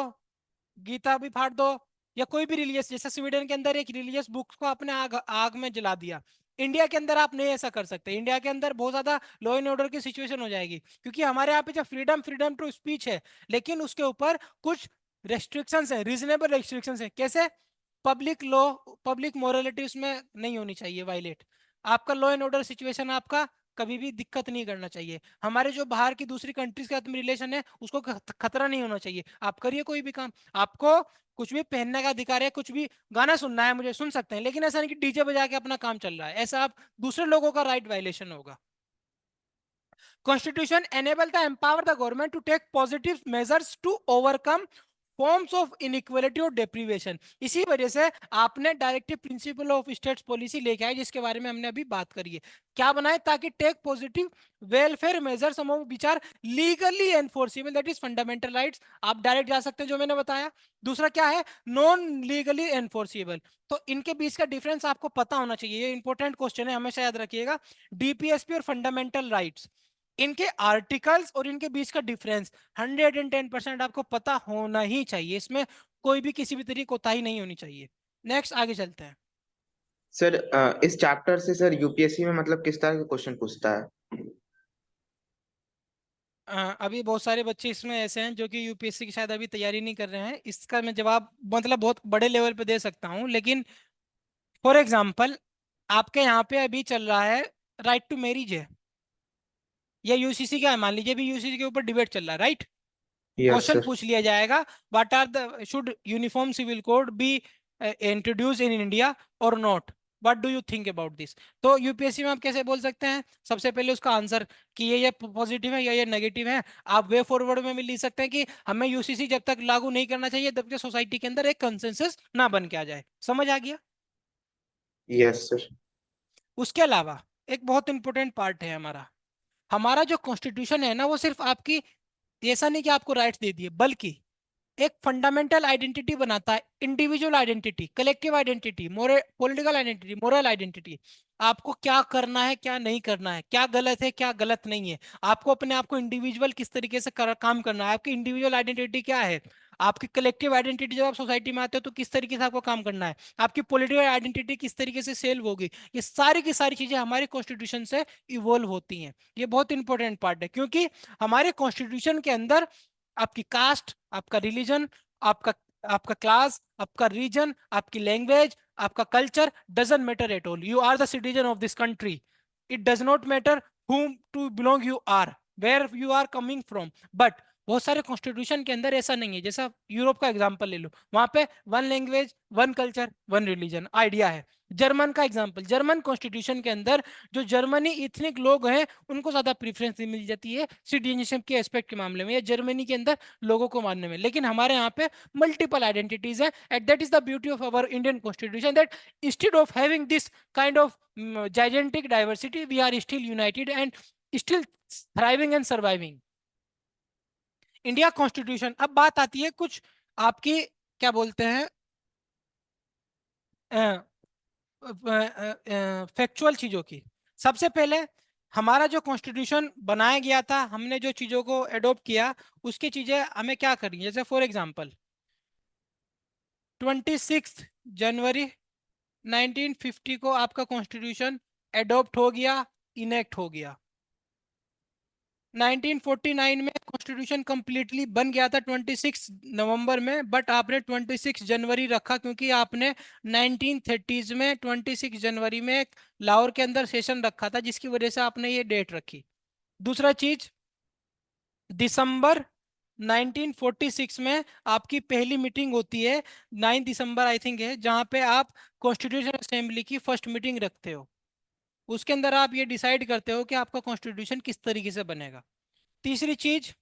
गीता भी फाड़ दो, या कोई भी रिलीजियस, जैसे स्वीडन के अंदर एक रिलीजियस बुक्स को अपने आग आग में जला दिया। इंडिया के अंदर आप नहीं ऐसा कर सकते, इंडिया के अंदर बहुत ज्यादा लॉ एंड ऑर्डर की सिचुएशन हो जाएगी, क्योंकि हमारे यहाँ पे जो फ्रीडम फ्रीडम टू स्पीच है, लेकिन उसके ऊपर कुछ रेस्ट्रिक्शंस है, रीजनेबल रेस्ट्रिक्शंस है। कैसे? पब्लिक लॉ, पब्लिक मोरालिटी उसमें नहीं होनी चाहिए वायलेट। आपका लॉ एंड ऑर्डर सिचुएशन आपका कभी भी दिक्कत नहीं करना चाहिए। हमारे जो बाहर की दूसरी कंट्रीज के साथ में रिलेशन है उसको खतरा नहीं होना चाहिए। आप करिए कोई भी काम, आपको कुछ भी पहनने का अधिकार है, कुछ भी गाना सुनना है मुझे सुन सकते हैं, लेकिन ऐसा नहीं कि डीजे बजा के अपना काम चल रहा है, ऐसा आप दूसरे लोगों का राइट वायलेशन होगा। Constitution enable the empower the government to take positive measures to overcome forms of inequality और डेप्रीवेशन। इसी वजह से आपने directive principle of states policy लेके आए, जिसके बारे में हमने अभी बात करी है। क्या बनाए? ताकि take positive welfare measure some of which are legally enforceable, that is fundamental rights, आप डायरेक्ट जा सकते हैं जो मैंने बताया। दूसरा क्या है? Non legally enforceable. तो इनके बीच का डिफरेंस आपको पता होना चाहिए, ये इंपॉर्टेंट क्वेश्चन है, हमेशा याद रखिएगा। डीपीएसपी और फंडामेंटल राइट्स, इनके आर्टिकल्स और इनके बीच का डिफरेंस 110% आपको पता होना ही चाहिए, इसमें कोई भी किसी भी तरीके कोताही नहीं होनी चाहिए। नेक्स्ट आगे चलते हैं। सर इस चैप्टर से सर यूपीएससी में मतलब किस तरह के क्वेश्चन पूछता है? अभी बहुत सारे बच्चे इसमें ऐसे हैं जो कि यूपीएससी की शायद अभी तैयारी नहीं कर रहे हैं, इसका मैं जवाब मतलब बहुत बड़े लेवल पे दे सकता हूँ, लेकिन फॉर एग्जाम्पल आपके यहाँ पे अभी चल रहा है राइट टू मैरिज है, या यूसीसी का है, मान लीजिए भी यूसीसी के ऊपर डिबेट चल रहा है, राइट? Yes question sir. पूछ लिया जाएगा, what are the should uniform civil code be introduce in India और not, what do you think about this? तो यूपीएससी में आप कैसे बोल सकते हैं? सबसे पहले उसका आंसर कि ये पॉजिटिव है या ये नेगेटिव है। आप वे फॉरवर्ड में भी लिख सकते हैं कि हमें यूसीसी जब तक लागू नहीं करना चाहिए तब तक सोसाइटी के अंदर एक कंसेंसस ना बन के आ जाए। समझ आ गया? Yes sir. उसके अलावा एक बहुत इंपॉर्टेंट पार्ट है हमारा, हमारा जो कॉन्स्टिट्यूशन है ना, वो सिर्फ आपकी ऐसा नहीं कि आपको राइट्स दे दिए, बल्कि एक फंडामेंटल आइडेंटिटी बनाता है, individual identity, collective identity, moral political identity, moral identity. आपको क्या करना है क्या नहीं करना है, क्या गलत है क्या गलत नहीं है, आपको अपने आप को इंडिविजुअल किस तरीके से काम करना है, आपकी इंडिविजुअल आइडेंटिटी क्या है, आपकी कलेक्टिव आइडेंटिटी जब आप सोसाइटी में आते हो तो किस तरीके से आपको काम करना है, आपकी पॉलिटिकल आइडेंटिटी किस तरीके से सेल होगी, ये सारी की सारी चीजें हमारे कॉन्स्टिट्यूशन से इवोल्व होती हैं। ये बहुत इंपॉर्टेंट पार्ट है, क्योंकि हमारे कॉन्स्टिट्यूशन के अंदर आपकी कास्ट, आपका रिलीजन, आपका आपका क्लास, आपका रीजन, आपकी लैंग्वेज, आपका culture doesn't matter at all. You are the citizen of this country. It does not matter whom to belong you are, where you are coming from. But बहुत सारे constitution के अंदर ऐसा नहीं है, जैसा यूरोप का एग्जांपल ले लो, वहां पे one language, one culture, one religion idea है। जर्मन का एग्जांपल, जर्मन कॉन्स्टिट्यूशन के अंदर जो जर्मनी इथनिक लोग हैं उनको ज्यादा प्रीफरेंस मिल जाती है सिटीजनशिप के एस्पेक्ट के मामले में, या जर्मनी के अंदर लोगों को मानने में। लेकिन हमारे यहाँ पे मल्टीपल आइडेंटिटीज हैं, and that is the beauty of our Indian constitution, that instead of having this kind of gigantic diversity we are still united and still thriving and surviving। India constitution. अब बात आती है कुछ आपकी क्या बोलते हैं फैक्चुअल चीजों की। सबसे पहले हमारा जो कॉन्स्टिट्यूशन बनाया गया था, हमने जो चीजों को एडॉप्ट किया उसकी चीजें हमें क्या करनी है। जैसे फॉर एग्जांपल 26 जनवरी 1950 को आपका कॉन्स्टिट्यूशन एडॉप्ट हो गया, इनेक्ट हो गया। 1949 में कॉन्स्टिट्यूशन कंप्लीटली बन गया था 26 नवंबर में, बट आपने 26 जनवरी रखा क्योंकि आपने 1930s में 26 जनवरी में एक लाहौर के अंदर सेशन रखा था, जिसकी वजह से आपने ये डेट रखी। दूसरा चीज, दिसंबर 1946 में आपकी पहली मीटिंग होती है, 9 दिसंबर आई थिंक है, जहां पे आप कॉन्स्टिट्यूशन असेंबली की फर्स्ट मीटिंग रखते हो। उसके अंदर आप ये डिसाइड करते हो कि आपका कॉन्स्टिट्यूशन किस तरीके से बनेगा। तीसरी चीज,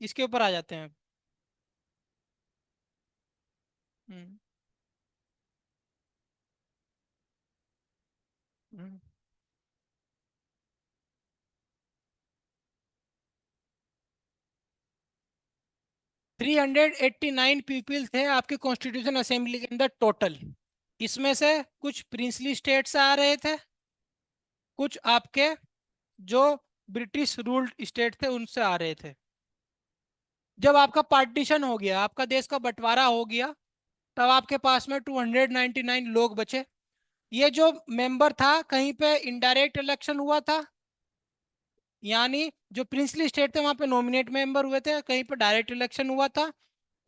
इसके ऊपर आ जाते हैं। 389 पीपल थे आपके कॉन्स्टिट्यूशन असेंबली के अंदर टोटल। इसमें से कुछ प्रिंसली स्टेट से आ रहे थे, कुछ आपके जो ब्रिटिश रूल्ड स्टेट थे उनसे आ रहे थे। जब आपका पार्टीशन हो गया, आपका देश का बंटवारा हो गया, तब आपके पास में 299 लोग बचे। ये जो मेंबर था, कहीं पे इनडायरेक्ट इलेक्शन हुआ था, यानी जो प्रिंसली स्टेट थे वहां पे नॉमिनेट मेंबर हुए थे, कहीं पे डायरेक्ट इलेक्शन हुआ था।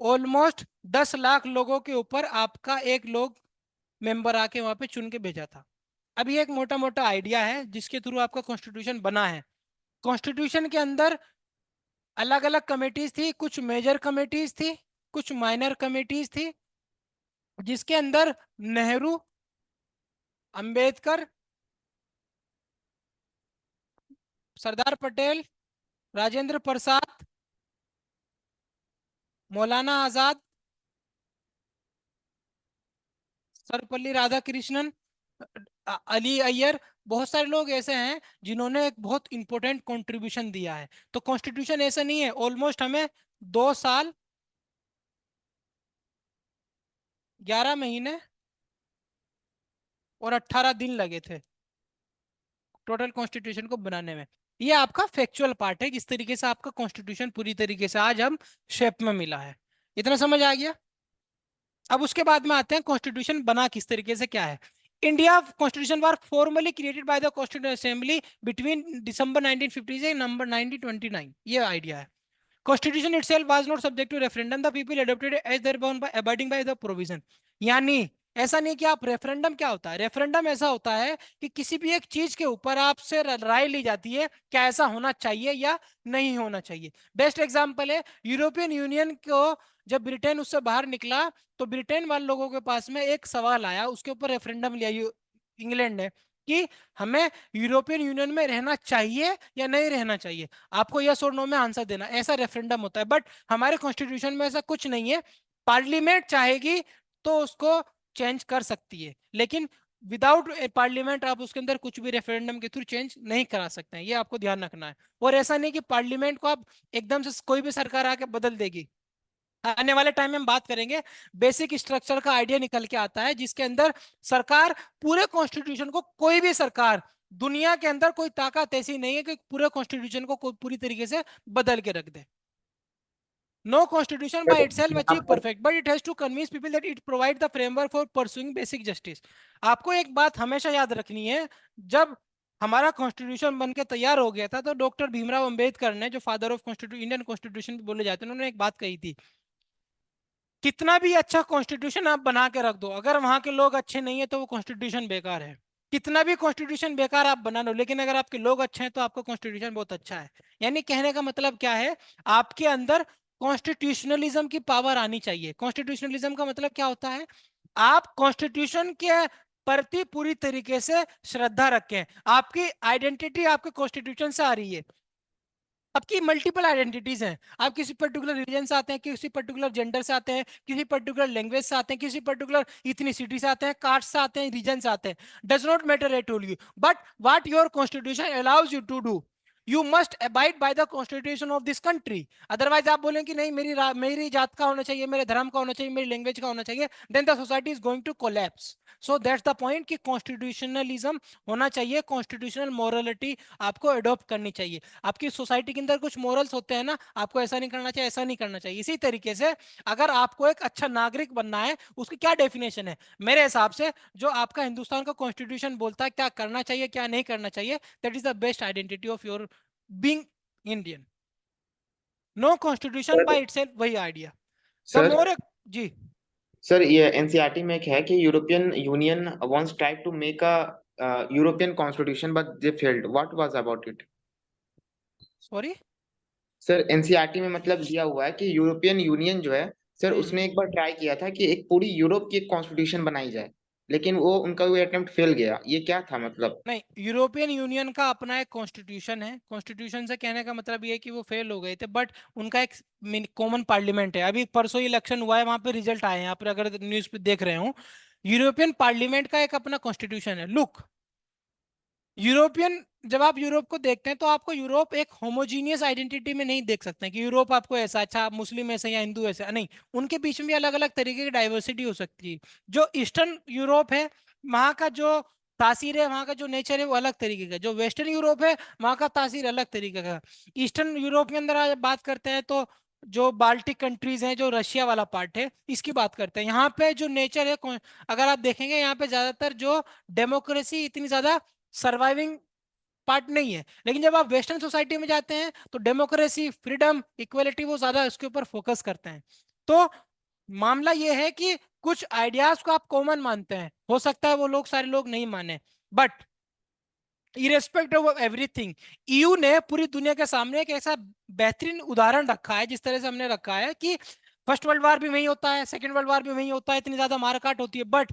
ऑलमोस्ट 10 लाख लोगों के ऊपर आपका एक लोग मेंबर आके वहां पे चुन के भेजा था। अब ये एक मोटा मोटा आइडिया है जिसके थ्रू आपका कॉन्स्टिट्यूशन बना है। कॉन्स्टिट्यूशन के अंदर अलग अलग कमेटीज थी, कुछ मेजर कमेटीज थी, कुछ माइनर कमेटीज थी, जिसके अंदर नेहरू, अंबेडकर, सरदार पटेल, राजेंद्र प्रसाद, मौलाना आजाद, सर्वपल्ली राधाकृष्णन, अली अय्यर, बहुत सारे लोग ऐसे हैं जिन्होंने एक बहुत इंपॉर्टेंट कंट्रीब्यूशन दिया है। तो कॉन्स्टिट्यूशन ऐसा नहीं है, ऑलमोस्ट हमें 2 साल 11 महीने और 18 दिन लगे थे टोटल कॉन्स्टिट्यूशन को बनाने में। ये आपका फैक्चुअल पार्ट है, किस तरीके से आपका कॉन्स्टिट्यूशन पूरी तरीके से आज हम शेप में मिला है। इतना समझ आ गया? अब उसके बाद में आते हैं कॉन्स्टिट्यूशन बना किस तरीके से क्या है। India constitution was formally created by the Constitutional Assembly between December 1950 and November 1929. ये आइडिया है. Constitution itself was not subject to referendum. The people adopted it as their bound by abiding by the provision. यानी ऐसा नहीं कि आप referendum, क्या होता है रेफरेंडम, ऐसा होता है कि किसी भी एक चीज के ऊपर आपसे राय ली जाती है क्या ऐसा होना चाहिए या नहीं होना चाहिए. बेस्ट एग्जांपल है यूरोपियन यूनियन को. जब ब्रिटेन उससे बाहर निकला तो ब्रिटेन वाले लोगों के पास में एक सवाल आया, उसके ऊपर रेफरेंडम लिया इंग्लैंड ने कि हमें यूरोपियन यूनियन में रहना चाहिए या नहीं रहना चाहिए. आपको यस और नो में आंसर देना, ऐसा रेफरेंडम होता है. बट हमारे कॉन्स्टिट्यूशन में ऐसा कुछ नहीं है. पार्लियामेंट चाहेगी तो उसको चेंज कर सकती है, लेकिन विदाउट पार्लियामेंट आप उसके अंदर कुछ भी रेफरेंडम के थ्रू चेंज नहीं करा सकते हैं. ये आपको ध्यान रखना है. और ऐसा नहीं कि पार्लियामेंट को आप एकदम से कोई भी सरकार आके बदल देगी. आने वाले टाइम में हम बात करेंगे. बेसिक स्ट्रक्चर का आइडिया निकल के आता है जिसके अंदर सरकार पूरे कॉन्स्टिट्यूशन को, कोई भी सरकार दुनिया के अंदर कोई ताकत ऐसी नहीं है कि पूरे कॉन्स्टिट्यूशन को पूरी तरीके से बदल के रख दे. No constitution by itself achieve perfect, but it has to convince people that it provides the framework for pursuing basic justice. आपको एक बात हमेशा याद रखनी है, जब हमारा कॉन्स्टिट्यूशन बन के तैयार हो गया था तो डॉक्टर भीमराव अंबेडकर ने, जो father of constitution, Indian constitution बोले जाते हैं, उन्होंने एक बात कही थी, कितना भी अच्छा कॉन्स्टिट्यूशन आप बना के रख दो, अगर वहां के लोग अच्छे नहीं है तो वो कॉन्स्टिट्यूशन बेकार है. कितना भी कॉन्स्टिट्यूशन बेकार आप बना लो, लेकिन अगर आपके लोग अच्छे हैं तो आपका कॉन्स्टिट्यूशन बहुत अच्छा है. यानी कहने का मतलब क्या है, आपके अंदर कॉन्स्टिट्यूशनलिज्म की पावर आनी चाहिए. कॉन्स्टिट्यूशनलिज्म का मतलब क्या होता है, आप कॉन्स्टिट्यूशन के प्रति पूरी तरीके से श्रद्धा रखें. आपकी आइडेंटिटी आपके कॉन्स्टिट्यूशन से आ रही है. आपकी मल्टीपल आइडेंटिटीज हैं. आप किसी पर्टिकुलर रिलीजन से आते हैं, किसी पर्टिकुलर जेंडर से आते हैं, किसी पर्टिकुलर लैंग्वेज से आते हैं, किसी पर्टिकुलर इथनिसिटी से आते हैं, कास्ट से आते हैं, रीजन से आते हैं. Does not matter at all you, but what your constitution allows you to do, you must abide by the constitution of this country. Otherwise आप बोलें कि नहीं, मेरी जात का होना चाहिए, मेरे धर्म का होना चाहिए, मेरी लैंग्वेज का होना चाहिए, then the society is going to collapse. So that's the point कि कॉन्स्टिट्यूशनलिज्म होना चाहिए, कॉन्स्टिट्यूशनल मॉरलिटी आपको अडॉप्ट करनी चाहिए. आपकी सोसाइटी के अंदर कुछ मॉरल्स होते हैं ना, आपको ऐसा नहीं करना चाहिए, ऐसा नहीं करना चाहिए. इसी तरीके से अगर आपको एक अच्छा नागरिक बनना है, उसकी क्या डेफिनेशन है, मेरे हिसाब से जो आपका हिंदुस्तान का कॉन्स्टिट्यूशन बोलता है क्या करना चाहिए क्या नहीं करना चाहिए, that is the best identity of your being Indian. No constitution sir by itself, वही आइडिया. द सर मोर, जी सर ये एनसीईआरटी में एक है कि European Union once tried to make a European constitution but they failed, what was about it? Sorry. Sir NCERT में मतलब दिया हुआ है कि यूरोपियन यूनियन जो है, सर उसने एक बार ट्राई किया था कि एक पूरी यूरोप की एक कॉन्स्टिट्यूशन बनाई जाए, लेकिन वो उनका वो अटेम्प्ट फेल गया. ये क्या था मतलब? नहीं, यूरोपियन यूनियन का अपना एक कॉन्स्टिट्यूशन है. कॉन्स्टिट्यूशन से कहने का मतलब ये है कि वो फेल हो गए थे, बट उनका एक कॉमन पार्लियामेंट है. अभी परसों इलेक्शन हुआ है, वहां पे रिजल्ट आए हैं, यहाँ पर अगर न्यूज पे देख रहे हो. यूरोपियन पार्लियामेंट का एक अपना कॉन्स्टिट्यूशन है. लुक, यूरोपियन, जब आप यूरोप को देखते हैं तो आपको यूरोप एक होमोजीनियस आइडेंटिटी में नहीं देख सकते हैं कि यूरोप आपको ऐसा, अच्छा मुस्लिम ऐसा या हिंदू ऐसा नहीं. उनके बीच में भी अलग अलग तरीके की डाइवर्सिटी हो सकती है. जो ईस्टर्न यूरोप है, वहाँ का जो तासीर है, वहाँ का जो नेचर है वो अलग तरीके का. जो वेस्टर्न यूरोप है, वहाँ का तासीर अलग तरीके का. ईस्टर्न यूरोप के अंदर आज बात करते हैं तो जो बाल्टिक कंट्रीज हैं, जो रशिया वाला पार्ट है, इसकी बात करते हैं. यहाँ पे जो नेचर है, अगर आप देखेंगे यहाँ पे ज्यादातर जो डेमोक्रेसी इतनी ज्यादा सर्वाइविंग पार्ट नहीं है. लेकिन जब आप वेस्टर्न सोसाइटी में जाते हैं तो डेमोक्रेसी, फ्रीडम, इक्वलिटी, वो ज्यादा इसके ऊपर फोकस करते हैं. तो मामला ये है कि कुछ आइडियाज को आप कॉमन मानते हैं, हो सकता है वो लोग, सारे लोग नहीं माने, but irrespective of everything, EU ने पूरी दुनिया के सामने एक ऐसा बेहतरीन उदाहरण रखा है, जिस तरह से हमने रखा है कि फर्स्ट वर्ल्ड वॉर भी वही होता है, सेकेंड वर्ल्ड वॉर भी वही होता है, इतनी ज्यादा मारकाट होती है, but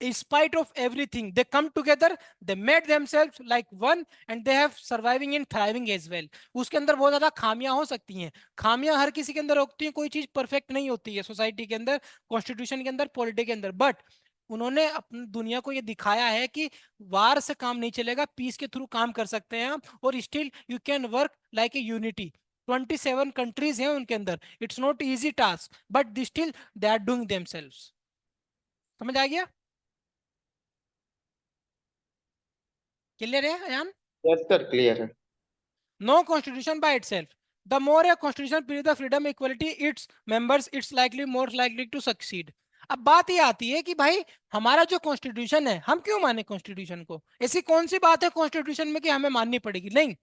in spite of everything they come together, they made themselves like one, and they have surviving and thriving as well. उसके अंदर बहुत ज्यादा खामियां हो सकती हैं, खामियां हर किसी के अंदर होती हैं, कोई चीज परफेक्ट नहीं होती है सोसाइटी के अंदर, कॉन्स्टिट्यूशन के अंदर, पॉलिटिक्स के अंदर, बट उन्होंने अपनी दुनिया को ये दिखाया है कि वार से काम नहीं चलेगा, पीस के थ्रू काम कर सकते हैं हम, और still you can work like a unity. 27 countries हैं उनके अंदर, it's not easy task, but still they are doing themselves. समझ आ गया? क्लियर है अयान? यस सर, क्लियर है. No constitution by itself. The more a constitution preserves the freedom, equality, its members, it's more likely to succeed. अब बात ये आती है कि भाई हमारा जो कॉन्स्टिट्यूशन है, हम क्यों माने कॉन्स्टिट्यूशन को? ऐसी कौन सी बात है कॉन्स्टिट्यूशन में कि हमें माननी पड़ेगी? नहीं,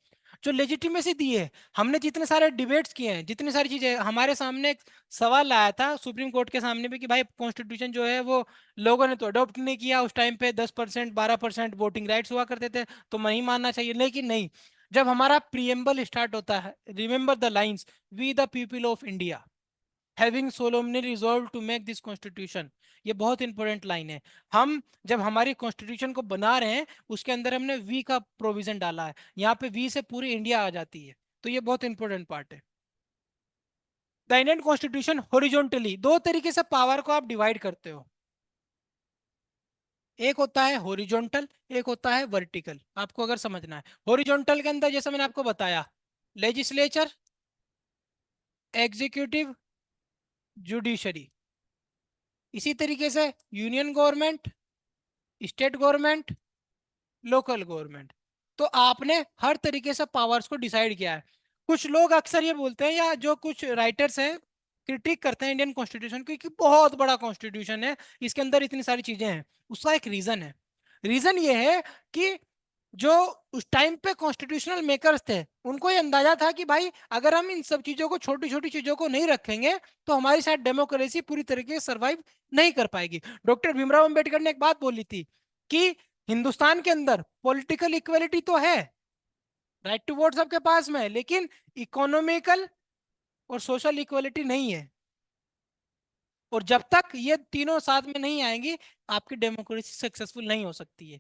जो लेजिटिमेसी दी है, हमने जितने सारे डिबेट्स किए हैं, जितनी सारी चीजें, हमारे सामने एक सवाल आया था सुप्रीम कोर्ट के सामने भी कि भाई कॉन्स्टिट्यूशन जो है वो लोगों ने तो अडॉप्ट नहीं किया, उस टाइम पे 10% 12% वोटिंग राइट्स हुआ करते थे, तो नहीं मानना चाहिए। लेकिन नहीं, जब हमारा प्रियम्बल स्टार्ट होता है, remember the lines, we the people of India having solemnly resolved to make this constitution, ये बहुत इंपॉर्टेंट लाइन है। हम जब हमारी कॉन्स्टिट्यूशन को बना रहे हैं, उसके अंदर हमने वी का प्रोविजन डाला है, यहाँ पे वी से पूरी इंडिया आ जाती है, तो ये बहुत इंपॉर्टेंट पार्ट है। द इंडियन कॉन्स्टिट्यूशन हॉरिजॉन्टली, दो तरीके से पावर को आप डिवाइड करते हो, एक होता है हॉरिजॉन्टल, एक होता है वर्टिकल। आपको अगर समझना है, हॉरिजॉन्टल के अंदर जैसे मैंने आपको बताया, लेजिस्लेचर, एग्जीक्यूटिव, जुडिशरी। इसी तरीके से union government, state government, local government. तो आपने हर तरीके से पावर्स को डिसाइड किया है। कुछ लोग अक्सर ये बोलते हैं, या जो कुछ राइटर्स हैं क्रिटिक करते हैं इंडियन कॉन्स्टिट्यूशन की, कि बहुत बड़ा कॉन्स्टिट्यूशन है, इसके अंदर इतनी सारी चीजें हैं। उसका एक रीजन है। रीजन ये है कि जो उस टाइम पे कॉन्स्टिट्यूशनल मेकर्स थे, उनको ये अंदाजा था कि भाई अगर हम इन सब चीजों को, छोटी छोटी चीजों को नहीं रखेंगे, तो हमारी शायद डेमोक्रेसी पूरी तरीके से सर्वाइव नहीं कर पाएगी। डॉक्टर भीमराव अंबेडकर ने एक बात बोली थी कि हिंदुस्तान के अंदर पॉलिटिकल इक्वलिटी तो है, राइट टू वोट सबके पास में है, लेकिन इकोनॉमिकल और सोशल इक्वलिटी नहीं है। और जब तक ये तीनों साथ में नहीं आएंगी, आपकी डेमोक्रेसी सक्सेसफुल नहीं हो सकती है।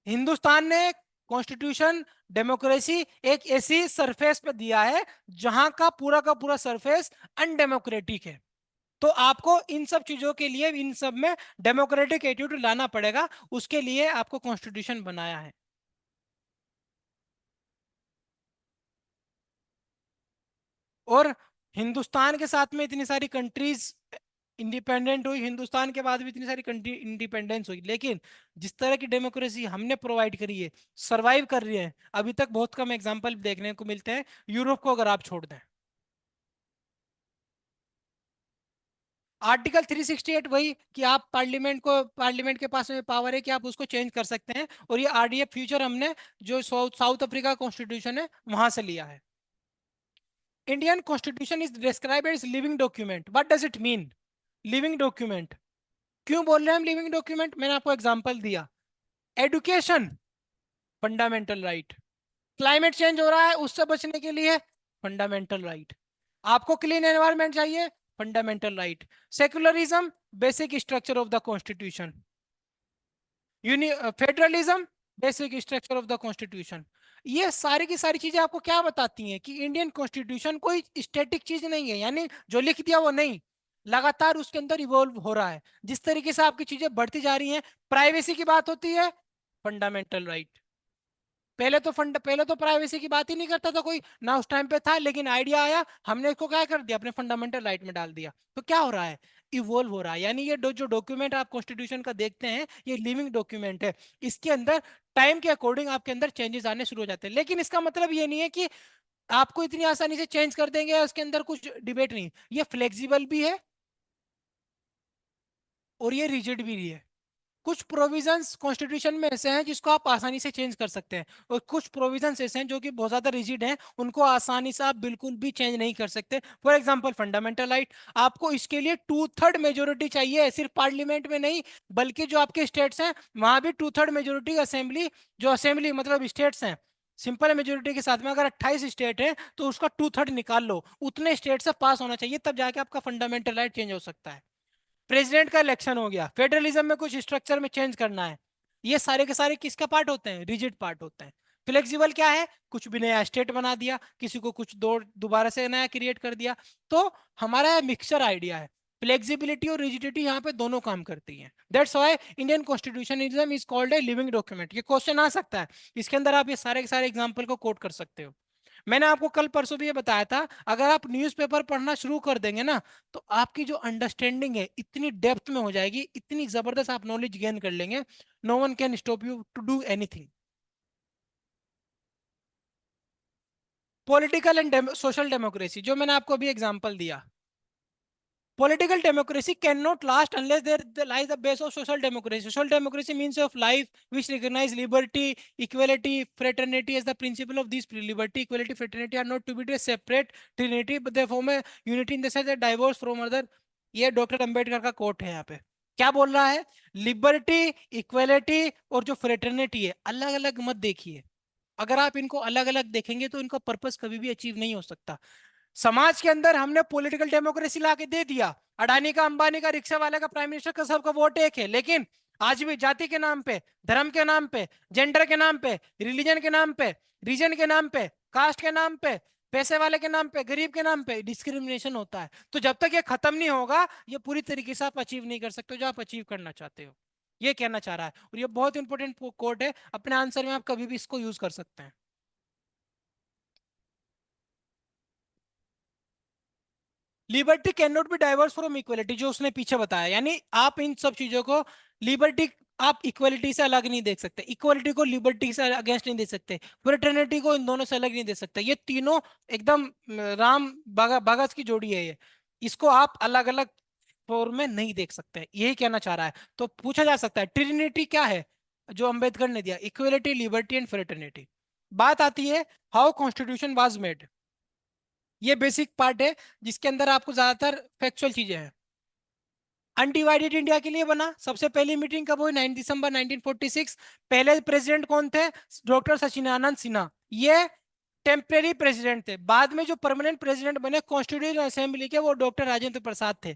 हिंदुस्तान ने कॉन्स्टिट्यूशन, डेमोक्रेसी एक ऐसी सरफेस पे दिया है जहां का पूरा सरफेस अनडेमोक्रेटिक है। तो आपको इन सब चीजों के लिए, इन सब में डेमोक्रेटिक एटीट्यूड लाना पड़ेगा, उसके लिए आपको कॉन्स्टिट्यूशन बनाया है। और हिंदुस्तान के साथ में इतनी सारी कंट्रीज इंडिपेंडेंट हुई, हिंदुस्तान के बाद भी इतनी सारी कंट्री इंडिपेंडेंस हुई, लेकिन जिस तरह की डेमोक्रेसी हमने प्रोवाइड करी है, सरवाइव कर रही है, अभी तक बहुत कम एग्जांपल देखने को मिलते हैं, यूरोप को अगर आप छोड़ दें। आर्टिकल 368 वही कि आप पार्लियामेंट को, पार्लियामेंट के पास में पावर है कि आप उसको चेंज कर सकते हैं, और ये आरडीएफ फ्यूचर हमने जो साउथ अफ्रीका कॉन्स्टिट्यूशन है वहां से लिया है। Indian constitution is describe as living document. What does it mean living document? क्यों बोल रहे हैं हम लिविंग डॉक्यूमेंट? मैंने आपको एग्जांपल दिया, education, fundamental right. Climate change हो रहा है, उससे बचने के लिए फंडामेंटल राइट। आपको क्लीन एनवायरनमेंट चाहिए, fundamental right. Secularism, basic structure of the constitution. Federalism, basic structure of the constitution. ये सारी की सारी चीजें आपको क्या बताती हैं कि इंडियन कॉन्स्टिट्यूशन कोई स्टैटिक चीज नहीं है, यानी जो लिख दिया वो नहीं, लगातार उसके अंदर इवॉल्व हो रहा है। जिस तरीके से आपकी चीजें बढ़ती जा रही हैं, प्राइवेसी की बात होती है, फंडामेंटल राइट। पहले तो प्राइवेसी की बात ही नहीं करता था कोई ना, उस टाइम पे था, लेकिन आइडिया आया, हमने इसको क्या कर दिया, अपने फंडामेंटल राइट में डाल दिया। तो क्या हो रहा है, इवोल्व हो रहा है। यानी ये जो डॉक्यूमेंट आप कॉन्स्टिट्यूशन का देखते हैं, ये लिविंग डॉक्यूमेंट है। इसके अंदर टाइम के अकॉर्डिंग आपके अंदर चेंजेस आने शुरू हो जाते हैं, लेकिन इसका मतलब ये नहीं है कि आपको इतनी आसानी से चेंज कर देंगे, उसके अंदर कुछ डिबेट नहीं। ये फ्लेक्सिबल भी है और ये रिजिड भी है। कुछ प्रोविजंस कॉन्स्टिट्यूशन में ऐसे हैं जिसको आप आसानी से चेंज कर सकते हैं, और कुछ प्रोविजंस ऐसे हैं जो कि बहुत ज्यादा रिजिड हैं, उनको आसानी से आप बिल्कुल भी चेंज नहीं कर सकते। फॉर एग्जांपल फंडामेंटल राइट, आपको इसके लिए 2/3 मेजोरिटी चाहिए, सिर्फ पार्लियामेंट में नहीं, बल्कि जो आपके स्टेट्स हैं वहां भी 2/3 मेजोरिटी। असेंबली, जो असेंबली मतलब स्टेट्स हैं, सिंपल मेजोरिटी के साथ में अगर 28 स्टेट है तो उसका 2/3 निकाल लो, उतने स्टेट से पास होना चाहिए, तब जाके आपका फंडामेंटल राइट चेंज हो सकता है। प्रेसिडेंट का इलेक्शन हो गया, फेडरलिज्म में कुछ स्ट्रक्चर में चेंज करना है, ये सारे के सारे किसका पार्ट होते हैं, रिजिड पार्ट होते हैं। फ्लेक्सिबल क्या है, कुछ भी नया स्टेट बना दिया, किसी को कुछ दो दोबारा से नया क्रिएट कर दिया। तो हमारा मिक्सचर आइडिया है, फ्लेक्सिबिलिटी और रिजिडिटी यहाँ पे दोनों काम करती हैं। That's why Indian constitutionalism is called a living document. ये क्वेश्चन आ सकता है, इसके अंदर आप ये सारे के सारे एग्जाम्पल को कोट कर सकते हो। मैंने आपको कल परसों भी ये बताया था, अगर आप न्यूज़पेपर पढ़ना शुरू कर देंगे ना, तो आपकी जो अंडरस्टैंडिंग है इतनी डेप्थ में हो जाएगी, इतनी जबरदस्त आप नॉलेज गेन कर लेंगे, no one can stop you to do anything. Political and social democracy, जो मैंने आपको अभी एग्जांपल दिया, Political democracy cannot last unless there lies the base of social democracy. Social democracy means of life which recognize liberty, equality, fraternity as the principle of these. Liberty, equality, fraternity are not to be a separate trinity, but they form a unity in the sense that diverse from other. ये doctor Ambedkar का coat है यहाँ पे। क्या बोल रहा है? Liberty, equality और जो फ्रेटर्निटी है, अलग अलग मत देखिए। अगर आप इनको अलग अलग देखेंगे तो इनका पर्पस कभी भी अचीव नहीं हो सकता। समाज के अंदर हमने पॉलिटिकल डेमोक्रेसी ला के दे दिया, अडानी का, अंबानी का, रिक्शा वाले का, प्राइम मिनिस्टर का, सबका वोट एक है, लेकिन आज भी जाति के नाम पे, धर्म के नाम पे, जेंडर के नाम पे, रिलीजन के नाम पे, रीजन के नाम पे, कास्ट के नाम पे, पैसे वाले के नाम पे, गरीब के नाम पे डिस्क्रिमिनेशन होता है। तो जब तक ये खत्म नहीं होगा, ये पूरी तरीके से आप अचीव नहीं कर सकते जो आप अचीव करना चाहते हो। ये कहना चाह रहा है, और ये बहुत इंपॉर्टेंट कोट है, अपने आंसर में आप कभी भी इसको यूज कर सकते हैं। Liberty can not be diverse from equality, जो उसने पीछे बताया, यानी आप इन सब चीजों को, लिबर्टी आप इक्वलिटी से अलग नहीं देख सकते, इक्वलिटी को लिबर्टी से अगेंस्ट नहीं दे सकते, फ्रेटर्निटी को इन दोनों से अलग नहीं दे सकते। ये तीनों एकदम राम बागस की जोड़ी है ये, इसको आप अलग अलग फॉर्म में नहीं देख सकते, यही कहना चाह रहा है। तो पूछा जा सकता है ट्रिनिटी क्या है जो अंबेडकर ने दिया, इक्वलिटी, लिबर्टी एंड फ्रेटर्निटी। बात आती है हाउ कॉन्स्टिट्यूशन वाज मेड। ये बेसिक पार्ट है जिसके अंदर आपको ज्यादातर फैक्चुअल चीजें हैं। अनडिवाइडेड इंडिया के लिए बना, सबसे पहली मीटिंग कब हुई? 9 दिसंबर 1946। पहले प्रेसिडेंट कौन थे? डॉक्टर सचिदानंद सिन्हा। ये टेम्परेरी प्रेसिडेंट थे। बाद में जो परमानेंट प्रेसिडेंट बने कॉन्स्टिट्यूशन असेंबली के, वो डॉक्टर राजेंद्र प्रसाद थे।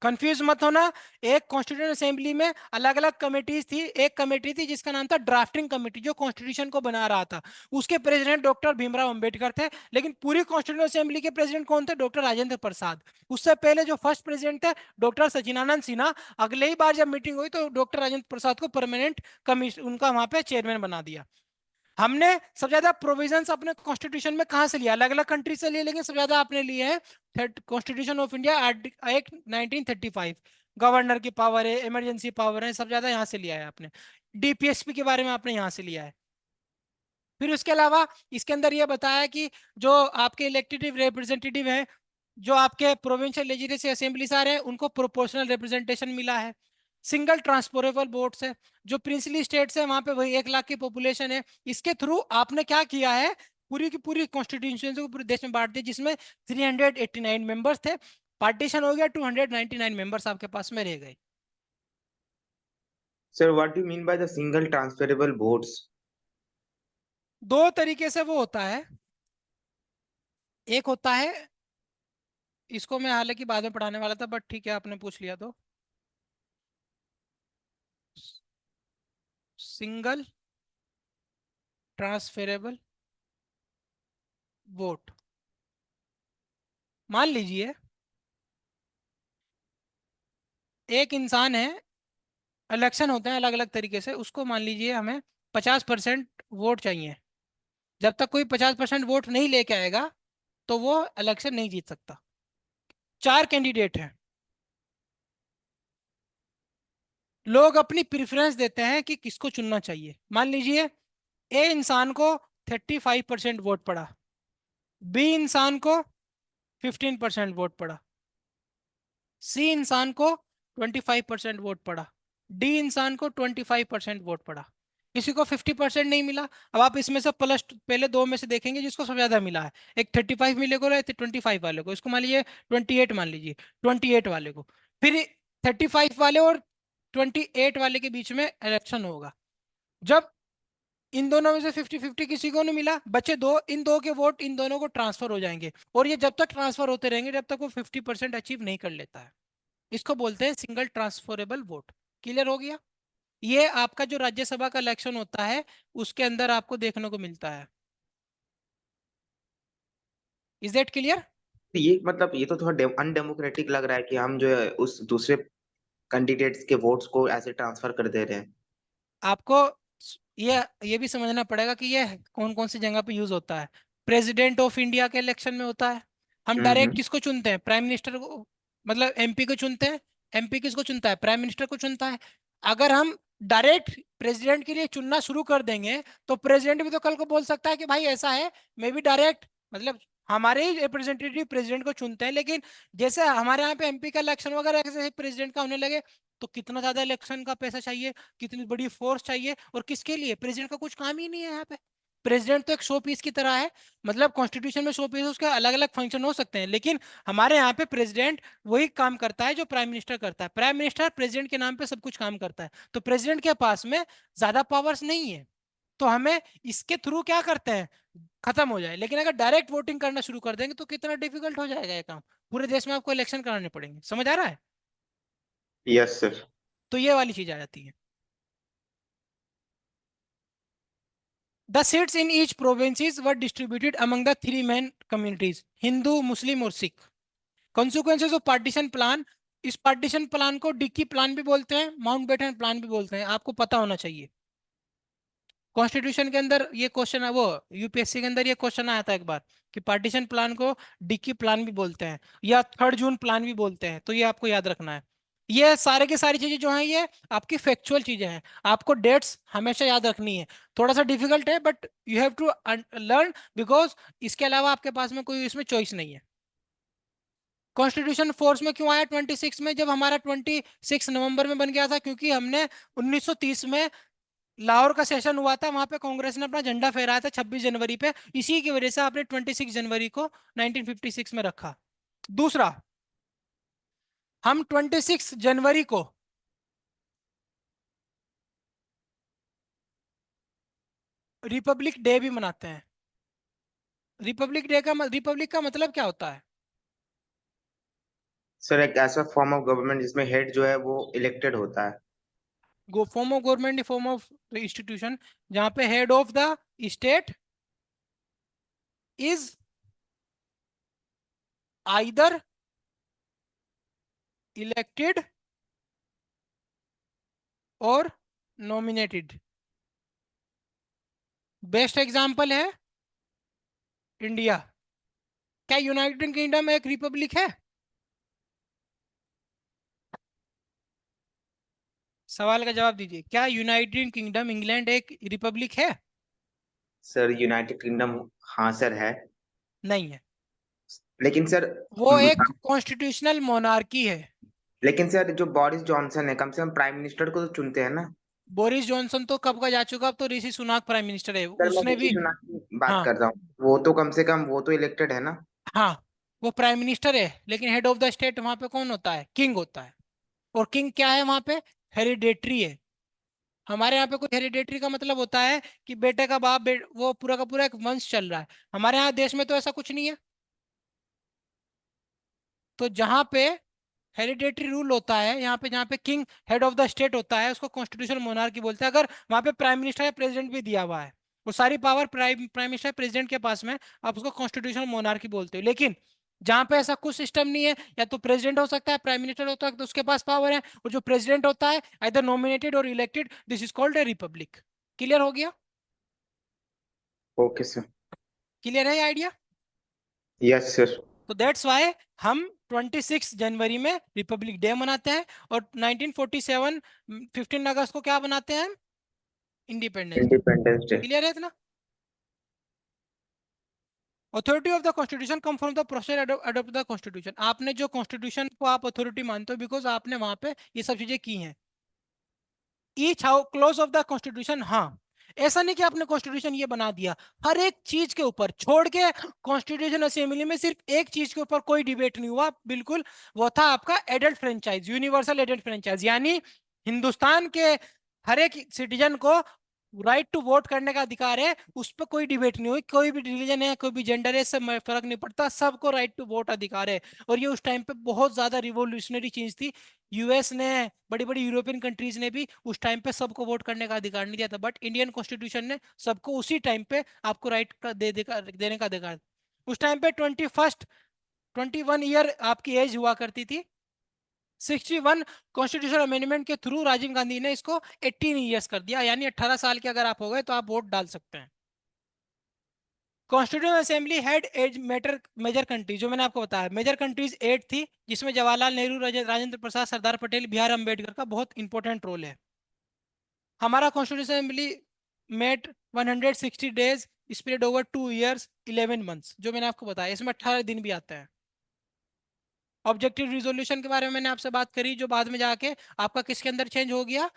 कंफ्यूज मत होना, एक कॉन्स्टिट्यूशन असेंबली में अलग अलग कमेटीज थी। एक कमेटी थी जिसका नाम था ड्राफ्टिंग कमेटी, जो कॉन्स्टिट्यूशन को बना रहा था, उसके प्रेसिडेंट डॉक्टर भीमराव अंबेडकर थे। लेकिन पूरी कॉन्स्टिट्यूशन असेंबली के प्रेसिडेंट कौन थे? डॉक्टर राजेंद्र प्रसाद। उससे पहले जो फर्स्ट प्रेसिडेंट थे डॉक्टर सचिदानंद सिन्हा। अगले ही बार जब मीटिंग हुई तो डॉक्टर राजेंद्र प्रसाद को परमानेंट कमीशन, उनका वहां पे चेयरमैन बना दिया। हमने सबसे ज्यादा प्रोविजंस अपने कॉन्स्टिट्यूशन में कहां से लिया? अलग अलग कंट्री से लिए, लेकिन सबसे ज्यादा आपने लिए हैं constitution of India act 1935। Governor की पावर है, इमरजेंसी पावर है, सब ज्यादा यहां से लिया है आपने। डीपीएसपी के बारे में आपने यहां से लिया है। फिर उसके अलावा इसके अंदर यह बताया कि जो आपके इलेक्टेड रिप्रेजेंटेटिव हैं, जो आपके प्रोविंशियल लेजिस्लेटिव असेंबलीज आ रहे हैं, उनको प्रोपोर्शनल रिप्रेजेंटेशन मिला है। सिंगल ट्रांसफरेबल वोट्स है। जो प्रिंसली स्टेट्स है वहां पे वही 1 लाख की पॉपुलेशन है। इसके थ्रू आपने क्या किया है? पूरी की पूरी कॉन्स्टिट्यूशन को पूरे देश में बांट दिया, जिसमें 389 मेंबर्स थे। पार्टीशन हो गया, 299 मेंबर्स आपके पास में रह गए। Sir what do mean by the single transferable votes? दो तरीके से वो होता है। एक होता है, इसको मैं हालांकि बाद में पढ़ाने वाला था, बट ठीक है आपने पूछ लिया तो। सिंगल ट्रांसफरेबल वोट, मान लीजिए एक इंसान है, इलेक्शन होते हैं अलग अलग तरीके से, उसको मान लीजिए हमें 50% वोट चाहिए। जब तक कोई 50% वोट नहीं लेके आएगा तो वो इलेक्शन नहीं जीत सकता। 4 कैंडिडेट हैं, लोग अपनी प्रेफरेंस देते हैं कि किसको चुनना चाहिए। मान लीजिए ए इंसान को 35% वोट पड़ा, बी इंसान को 15% वोट पड़ा, सी इंसान को 25% वोट पड़ा, डी इंसान को 25% वोट पड़ा, किसी को 50% नहीं मिला। अब आप इसमें से प्लस पहले दो में से देखेंगे जिसको सबसे ज्यादा मिला है। एक 35 मिलेगा, एक 25 वाले को, इसको मान लीजिए 28 मान लीजिए, 28 वाले को। फिर 35 वाले और 28 वाले के बीच में इलेक्शन होगा। जब इन दोनों में से 50-50 किसी को नहीं मिला, बचे दो, इन दो के वोट इन दोनों को ट्रांसफर हो जाएंगे, और ये जब तक ट्रांसफर होते रहेंगे जब तक वो 50% अचीव नहीं कर लेता है। इसको बोलते हैं सिंगल ट्रांसफरेबल वोट। क्लियर हो गया? ये आपका जो राज्यसभा का इलेक्शन होता है उसके अंदर आपको देखने को मिलता है। Is that clear? ये मतलब ये तो थोड़ा अनडेमोक्रेटिक लग रहा है कि हम जो है उस दूसरे कैंडिडेट्स के वोट्स को ऐसे ट्रांसफर कर दे रहे हैं। आपको ये भी समझना पड़ेगा कि ये कौन कौन सी जगह पे यूज होता है। प्रेसिडेंट ऑफ इंडिया के इलेक्शन में होता है। हम डायरेक्ट हम्म। किसको चुनते हैं? प्राइम मिनिस्टर को, मतलब एमपी को चुनते हैं। एमपी किसको चुनता है? प्राइम मिनिस्टर को चुनता है। अगर हम डायरेक्ट प्रेसिडेंट के लिए चुनना शुरू कर देंगे तो प्रेसिडेंट भी तो कल को बोल सकता है कि भाई ऐसा है, मैं भी डायरेक्ट, मतलब हमारे ही रिप्रेजेंटेटिव प्रेसिडेंट को चुनते हैं, लेकिन जैसे हमारे यहाँ पे एमपी का इलेक्शन वगैरह ऐसे प्रेसिडेंट का होने लगे, तो कितना ज्यादा इलेक्शन का पैसा चाहिए, कितनी बड़ी फोर्स चाहिए, और किसके लिए? प्रेसिडेंट का कुछ काम ही नहीं है यहाँ पे। प्रेसिडेंट तो एक शो पीस की तरह है, मतलब कॉन्स्टिट्यूशन में शो पीस, उसके अलग अलग फंक्शन हो सकते हैं, लेकिन हमारे यहाँ पे प्रेसिडेंट वही काम करता है जो प्राइम मिनिस्टर करता है। प्राइम मिनिस्टर प्रेसिडेंट के नाम पे सब कुछ काम करता है, तो प्रेसिडेंट के पास में ज्यादा पावर्स नहीं है। तो हमें इसके थ्रू क्या करते हैं, खत्म हो जाए। लेकिन अगर डायरेक्ट वोटिंग करना शुरू कर देंगे तो कितना डिफिकल्ट हो जाएगा ये काम, पूरे देश में आपको इलेक्शन कराने पड़ेंगे। समझ आ रहा है? Yes sir. तो ये वाली चीज आ जाती है। The seats in each provinces were distributed among the three main communities, Hindu, Muslim और Sikh. Consequences of partition plan, इस पार्टीशन प्लान को डिक्की प्लान भी बोलते हैं, माउंटबेटन प्लान भी बोलते हैं, आपको पता होना चाहिए। कॉन्स्टिट्यूशन के अंदर ये क्वेश्चन है, वो यूपीएससी के अंदर ये क्वेश्चन आया था एक बार, कि पार्टीशन प्लान को डिक्की प्लान भी बोलते हैं या 3 जून प्लान भी बोलते हैं, तो ये आपको याद रखना है। ये सारे की सारी चीजें जो हैं ये आपकी फैक्चुअल चीजें हैं, आपको डेट्स हमेशा याद रखनी है। थोड़ा सा डिफिकल्ट है but you have to learn, because इसके अलावा आपके पास में कोई इसमें चॉइस नहीं है। कॉन्स्टिट्यूशन फोर्स में क्यों आया 26 में, जब हमारा 26 नवंबर में बन गया था? क्योंकि हमने 1930 में लाहौर का सेशन हुआ था, वहां पे कांग्रेस ने अपना झंडा फहराया था 26 जनवरी पे, इसी की वजह से आपने 26 जनवरी को 1956 में रखा। दूसरा, हम 26 जनवरी को रिपब्लिक डे भी मनाते हैं। रिपब्लिक का मतलब क्या होता है? सर एक ऐसा फॉर्म ऑफ गवर्नमेंट जिसमें हेड जो है वो इलेक्टेड होता है। Form of government, form of institution, जहां पे head of the state is either elected और नॉमिनेटेड। बेस्ट एग्जांपल है इंडिया। क्या यूनाइटेड किंगडम एक रिपब्लिक है? सवाल का जवाब दीजिए, क्या यूनाइटेड किंगडम इंग्लैंड एक रिपब्लिक है? सर यूनाइटेड किंगडम, हाँ सर है। नहीं है। लेकिन सर वो एक कॉन्स्टिट्यूशनल मोनार्की है। लेकिन सर जो बोरिस जॉनसन है कम से कम प्राइम मिनिस्टर को तो चुनते हैं ना। बोरिस जॉनसन तो कब का जा चुका, अब तो ऋषि सुनाक प्राइम मिनिस्टर है, सर मैं उसने ऋषि भी। सुनक की बात हाँ, कर रहा हूँ, वो तो कम से कम वो तो इलेक्टेड है ना। हाँ, वो प्राइम मिनिस्टर है, लेकिन हेड ऑफ द स्टेट वहां पे कौन होता है? किंग होता है। और किंग क्या है वहां पे? हेरिडेटरी है। हमारे यहाँ पे कोई हेरिडेटरी का मतलब होता है कि बेटे का बाप वो पूरा का पूरा एक वंश चल रहा है। हमारे यहाँ देश में तो ऐसा कुछ नहीं है। तो जहां पे हेरिडेटरी रूल होता है, यहाँ पे जहाँ पे king head of the state होता है, उसको कॉन्स्टिट्यूशनल मोनार्की बोलते हैं। अगर वहां पे प्राइम मिनिस्टर या प्रेसिडेंट भी दिया हुआ है, वो सारी power prime prime minister president के पास में, आप उसको कॉन्स्टिट्यूशनल मोनार्की बोलते हो। लेकिन जहां पे ऐसा कुछ सिस्टम नहीं है, या तो प्रेसिडेंट हो सकता है, प्राइम मिनिस्टर होता है, तो उसके पास पावर है, और जो प्रेसिडेंट होता है आइदर नॉमिनेटेड और elected, this is called A Republic. Clear हो गया? Okay sir. क्लियर है आइडिया? Yes sir. तो दैट्स वाई हम 26 जनवरी में रिपब्लिक डे मनाते हैं, और 1947 15 अगस्त को क्या बनाते हैं? Independence day. Independence day. Clear है इतना? Authority of the constitution come from the process adopt the constitution. आपने जो कॉन्स्टिट्यूशन को आप अथॉरिटी मानते हो, बिकॉज आपने वहां पे ये सब चीजें की हैं। Each how close of the constitution, हाँ, ऐसा नहीं कि आपने कॉन्स्टिट्यूशन ये बना दिया, हर एक चीज के ऊपर छोड़ के कॉन्स्टिट्यूशन असेंबली में सिर्फ एक चीज के ऊपर कोई डिबेट नहीं हुआ, बिल्कुल, वो था आपका adult franchise, universal adult franchise, यानी हिंदुस्तान के हर एक सिटीजन को राइट टू वोट करने का अधिकार है। उस पर कोई डिबेट नहीं हुई, कोई भी रिलीजन है, कोई भी जेंडर है, सब में फर्क नहीं पड़ता, सबको राइट टू वोट अधिकार है। और ये उस टाइम पे बहुत ज्यादा रिवोल्यूशनरी चीज थी। यूएस ने, बड़ी बड़ी यूरोपियन कंट्रीज ने भी उस टाइम पे सबको वोट करने का अधिकार नहीं दिया था, बट इंडियन कॉन्स्टिट्यूशन ने सबको उसी टाइम पे आपको राइट का देने का अधिकार। उस टाइम पे 21 ईयर आपकी एज हुआ करती थी। 61 कॉन्स्टिट्यूशन अमेंडमेंट के थ्रू राजीव गांधी ने इसको 18 ईयर्स कर दिया, यानी 18 साल के अगर आप हो गए तो आप वोट डाल सकते हैं। Constitution assembly head as major countries, जो मैंने आपको बताया, मेजर कंट्रीज 8 थी, जिसमें जवाहरलाल नेहरू, राजेंद्र प्रसाद, सरदार पटेल, बी आर अम्बेडकर का बहुत इंपॉर्टेंट रोल है। हमारा constitution assembly met 160 days spread over 2 years 11 months, जो मैंने आपको बताया, इसमें 18 दिन भी आता है। ऑब्जेक्टिव रिजोल्यूशन के बारे में मैंने आपसे बात करी, जो बाद में जाके आपका किसके अंदर चेंज हो गया,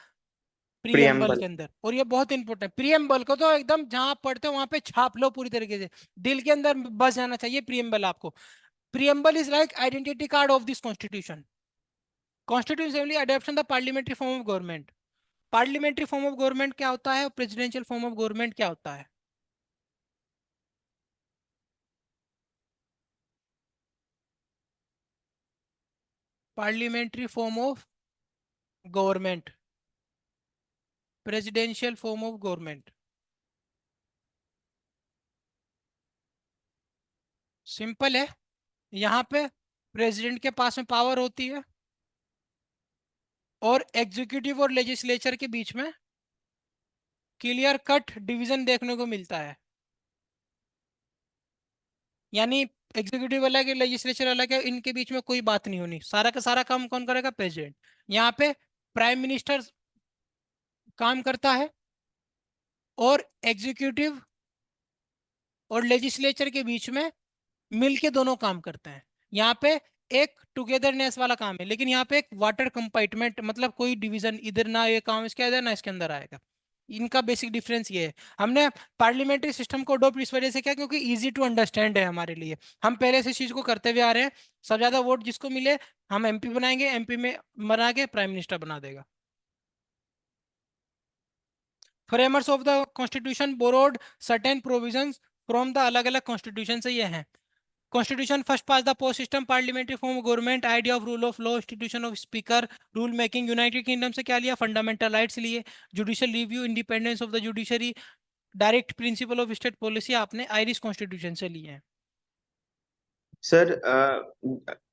प्रियम्बल प्रियम्बल। के अंदर। और ये बहुत इंपॉर्टेंट, प्रियम्बल को तो एकदम जहां आप पढ़ते हो वहां पे छाप लो पूरी तरीके से, दिल के अंदर बस जाना चाहिए प्रियम्बल आपको। Preamble is like identity card of this constitution. Constitution assembly adoption the parliamentary form of government. Parliamentary form of government क्या होता है और प्रेसिडेंशियल फॉर्म ऑफ गवर्नमेंट क्या होता है? Parliamentary form of government, presidential form of government. Simple है, यहाँ पे प्रेसिडेंट के पास में पावर होती है और एग्जीक्यूटिव और लेजिस्लेचर के बीच में क्लियर कट डिवीजन देखने को मिलता है। यानी एग्जीक्यूटिव अलग है, लेजिस्लेचर अलग है, इनके बीच में कोई बात नहीं होनी, सारा का सारा काम कौन करेगा, प्रेसिडेंट। यहाँ पे प्राइम मिनिस्टर काम करता है और एग्जीक्यूटिव और लेजिस्लेचर के बीच में मिलके दोनों काम करते हैं। यहाँ पे एक टुगेदरनेस वाला काम है, लेकिन यहाँ पे एक वाटर कंपार्टमेंट, मतलब कोई डिवीजन इधर ना ये काम इसके अंदर ना इसके अंदर आएगा। इनका बेसिक डिफरेंस ये है। हमने पार्लियामेंट्री सिस्टम को अडॉप्ट इस वजह से किया क्योंकि इजी टू अंडरस्टैंड है हमारे लिए। हम पहले से इस चीज को करते हुए आ रहे हैं। सबसे ज्यादा वोट जिसको मिले हम एमपी बनाएंगे, एमपी में बना के प्राइम मिनिस्टर बना देगा। Framers of the constitution borrowed certain provisions from the अलग अलग कॉन्स्टिट्यूशन से ये हैं। Constitution first pass the post system, parliamentary form government, idea of rule of law, institution of speaker, rule making. United kingdom से क्या लिया, fundamental rights लिए, judicial review, independence of the judiciary, direct principle of state policy आपने Irish constitution से लिए हैं। Sir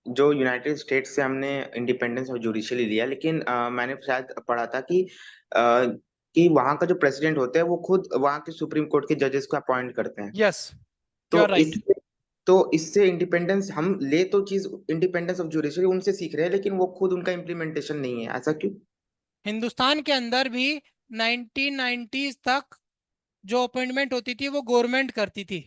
जो United states से हमने इंडिपेंडेंस और जुडिशली लिया, लेकिन मैंने शायद पढ़ा था कि वहाँ का जो प्रेसिडेंट होता है वो खुद वहाँ के सुप्रीम कोर्ट के जजेस को अपॉइंट करते हैं। यस, यू तो आर राइट। इस तो इससे इंडिपेंडेंस हम ले तो चीज इंडिपेंडेंस ऑफ जुडिशरी उनसे सीख रहे हैं, लेकिन वो खुद उनका इम्प्लीमेंटेशन नहीं है, ऐसा क्यों? हिंदुस्तान के अंदर भी 1990s तक जो अपॉइंटमेंट होती थी वो गवर्नमेंट करती थी।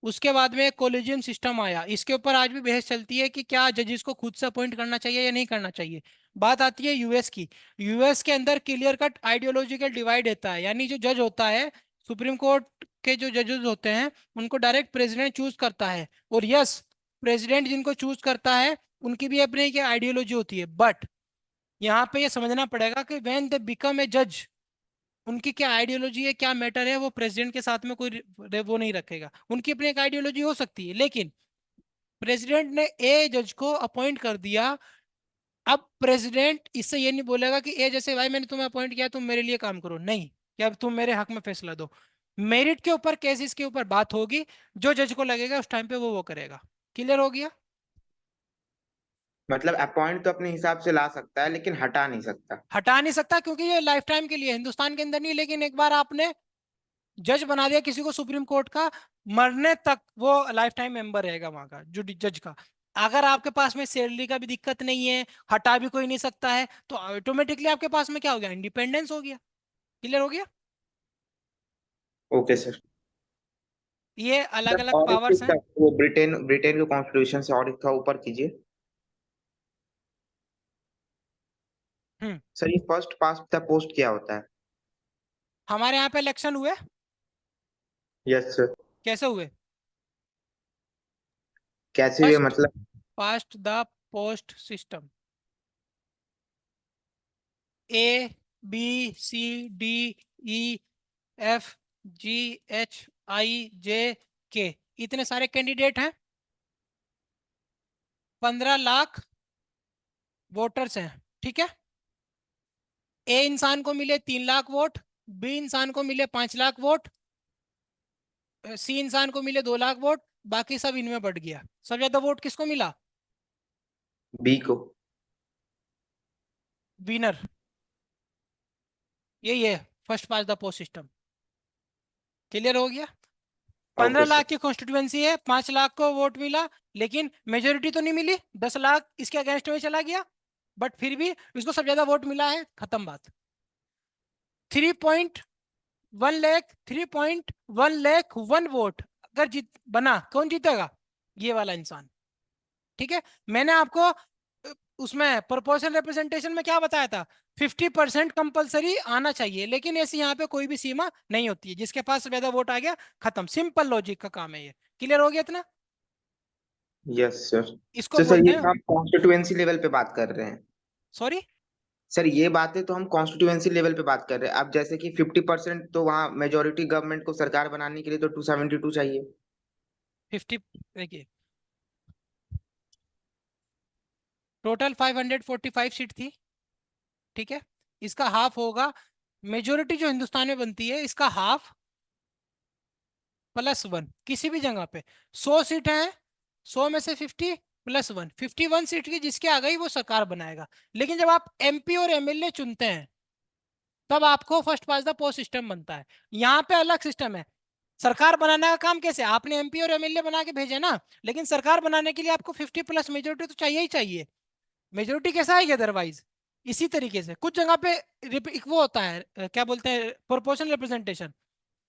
उसके बाद में एक कोलेजियम सिस्टम आया, इसके ऊपर आज भी बहस चलती है कि क्या जजेस को खुद से अपॉइंट करना चाहिए या नहीं करना चाहिए। बात आती है यूएस की। यूएस के अंदर क्लियर कट आइडियोलॉजिकल डिवाइड होता है, यानी जो जज होता है, सुप्रीम कोर्ट के जो जजेस होते हैं उनको डायरेक्ट प्रेसिडेंट चूज करता है। और यस, प्रेसिडेंट जिनको चूज करता है उनकी भी अपनी एक आइडियोलॉजी होती है। बट यहाँ पे ये समझना पड़ेगा कि व्हेन दे बिकम ए जज, उनकी क्या आइडियोलॉजी है, क्या मैटर है, वो प्रेसिडेंट के साथ में कोई वो नहीं रखेगा। उनकी अपनी एक आइडियोलॉजी हो सकती है, लेकिन प्रेसिडेंट ने ए जज को अपॉइंट कर दिया। अब प्रेसिडेंट इससे ये नहीं बोलेगा कि ए जैसे भाई मैंने तुम्हें अपॉइंट किया तुम मेरे लिए काम करो, नहीं, कि अब तुम मेरे हक में फैसला दो। मेरिट के ऊपर, केसेस के ऊपर बात होगी, जो जज को लगेगा उस टाइम पे वो करेगा। क्लियर हो गया? मतलब अपॉइंट तो अपने हिसाब से ला सकता है लेकिन हटा नहीं सकता। हटा नहीं सकता क्योंकि ये लाइफ टाइम के लिए, हिंदुस्तान के अंदर नहीं, लेकिन एक बार आपने जज बना दिया किसी को सुप्रीम कोर्ट का, मरने तक वो लाइफ टाइम मेंबर रहेगा वहां का, जो जज का। अगर आपके पास में सैलरी का भी दिक्कत नहीं है, हटा भी कोई नहीं सकता है, तो ऑटोमेटिकली आपके पास में क्या हो गया, इंडिपेंडेंस हो गया। क्लियर हो गया? Okay sir. ये अलग सर अलग और एक पावर्स चीज हैं। था, वो ब्रिटेन ब्रिटेन के कॉन्स्टिट्यूशन से और एक था, ऊपर कीजिए। हम्म। सर ये फर्स्ट पास्ट द पोस्ट क्या होता है? हमारे यहाँ पे इलेक्शन हुए। Yes sir. कैसे हुए? कैसे हुए फर्स्ट मतलब? Past the post system, A B C D E F G H I J K, इतने सारे कैंडिडेट हैं, 15 लाख वोटर्स हैं, ठीक है। ए इंसान को मिले 3 लाख वोट, बी इंसान को मिले 5 लाख वोट, सी इंसान को मिले 2 लाख वोट, बाकी सब इनमें बढ़ गया। सबसे ज्यादा वोट किसको मिला? बी को। विनर यही है, first pass the post system. Clear हो गया? पंद्रह ओके सर। लाख की कॉन्स्टिट्यूएंसी है, 5 लाख को वोट मिला, लेकिन मेजोरिटी तो नहीं मिली, 10 लाख इसके अगेंस्ट में चला गया, बट फिर भी इसको सबसे ज्यादा वोट मिला है, खत्म बात। 3.5 1 लाख 3.1 लाख 1 वोट अगर जीत बना, कौन जीतेगा? ये वाला इंसान। ठीक है, मैंने आपको उसमें प्रोपोर्शनल रिप्रेजेंटेशन में क्या बताया था? 50% कंपलसरी आना चाहिए, लेकिन ऐसी यहाँ पे कोई भी सीमा नहीं होती है, जिसके पास ज्यादा वोट आ गया खत्म। सिंपल लॉजिक का काम है ये। क्लियर हो गया इतना? Yes sir. इसको तो सर बोलते ये हैं। तो हम कॉन्स्टिट्यूएंसी लेवल पे बात कर रहे हैं। सॉरी। सर ये बातें तो हम कॉन्स्टिट्यूएंसी लेवल पे बात कर रहे हैं। अब जैसे कि 50% तो वहाँ मेजोरिटी गवर्नमेंट को सरकार बनाने के लिए तो 272 चाहिए। 50, देखिए टोटल 545 सीट थी। ठीक है, इसका हाफ होगा, मेजोरिटी जो हिंदुस्तान में बनती है इसका हाफ +1 किसी भी जगह पे। 100 सीट है, 100 में से 50 +1, 51 सीट की जिसके आ गई वो सरकार बनाएगा। लेकिन जब आप MP और MLA चुनते हैं तब आपको first pass the post system बनता है। यहाँ पे अलग सिस्टम है। सरकार बनाने का काम कैसे? आपने MP और MLA बना के भेजे ना, लेकिन सरकार बनाने के लिए आपको 50+ मेजोरिटी तो चाहिए ही चाहिए। मेजोरिटी कैसा आएगी अदरवाइज? इसी तरीके से कुछ जगह पे वो होता है, क्या बोलते हैं, proportional representation.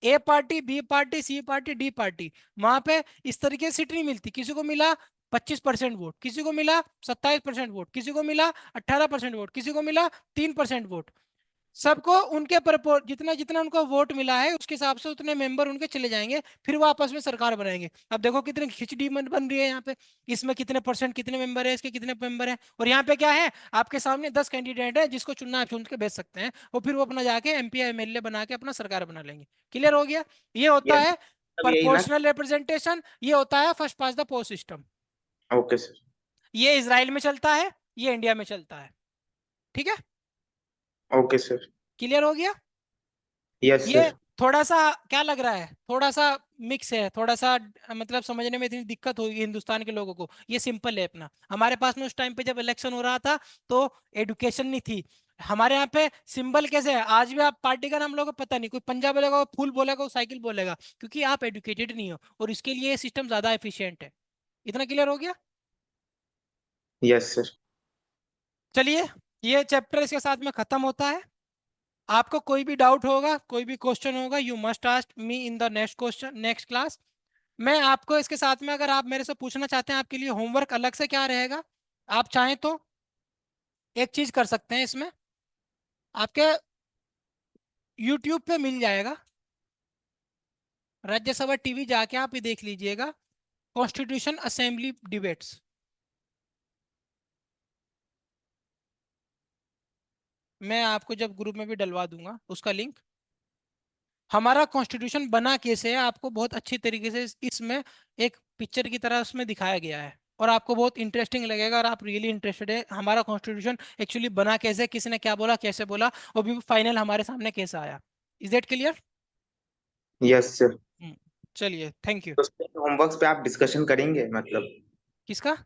A party, B party, C party, D party, वहां पे इस तरीके से सीट नहीं मिलती। किसी को मिला 25% वोट, किसी को मिला 27% वोट, किसी को मिला 18% वोट, किसी को मिला 3% वोट। सबको उनके जितना जितना उनको वोट मिला है उसके हिसाब से उतने मेंबर उनके चले जाएंगे, फिर वो आपस में सरकार बनाएंगे। अब देखो कितनी खिचड़ी बन रही है यहाँ पे। इसमें कितने परसेंट कितने मेंबर है, इसके कितने मेंबर है, और यहाँ पे क्या है, आपके सामने 10 कैंडिडेट है, जिसको चुनना आप चुन के भेज सकते हैं, और फिर वो अपना जाके MP या MLA बना के अपना सरकार बना लेंगे। क्लियर हो गया? ये होता यस। है अब यही ना। प्रोपोर्शनल रिप्रेजेंटेशन, ये होता है first pass the post system. Okay sir. ये इसराइल में चलता है, ये इंडिया में चलता है। ठीक है, ओके सर। क्लियर हो गया? यस ये सर। थोड़ा सा क्या लग रहा है, थोड़ा सा मिक्स है, थोड़ा सा मतलब समझने में इतनी दिक्कत होगी हिंदुस्तान के लोगों को। ये सिंपल है अपना। हमारे पास में उस टाइम पे जब इलेक्शन हो रहा था तो एडुकेशन नहीं थी। हमारे यहाँ पे सिंबल कैसे है, आज भी आप पार्टी का नाम लोगों को पता नहीं, कोई पंजाब बोलेगा, वो फूल बोलेगा, वो साइकिल बोलेगा, क्योंकि आप एडुकेटेड नहीं हो, और इसके लिए सिस्टम ज्यादा एफिशिएंट है। इतना क्लियर हो गया? Yes sir. चलिए, ये चैप्टर इसके साथ में खत्म होता है। आपको कोई भी डाउट होगा, कोई भी क्वेश्चन होगा, you must ask me in the next class. मैं आपको इसके साथ में, अगर आप मेरे से पूछना चाहते हैं आपके लिए होमवर्क अलग से क्या रहेगा, आप चाहें तो एक चीज कर सकते हैं इसमें, आपके YouTube पे मिल जाएगा, राज्यसभा TV जाके आप ये देख लीजिएगा, कॉन्स्टिट्यूशन असेंबली डिबेट्स। मैं आपको जब ग्रुप में भी डलवा दूंगा उसका लिंक। हमारा कॉन्स्टिट्यूशन बना कैसे है आपको बहुत अच्छी तरीके से इसमें एक पिक्चर की तरह उसमें दिखाया गया है, और आपको बहुत इंटरेस्टिंग लगेगा। और आप रियली इंटरेस्टेड है हमारा कॉन्स्टिट्यूशन एक्चुअली बना कैसे, किसने क्या बोला, कैसे बोला, और भी फाइनल हमारे सामने कैसा आया। Is that clear? Yes sir. चलिए, थैंक यू। तो होमवर्क पे आप डिस्कशन करेंगे मतलब, किसका?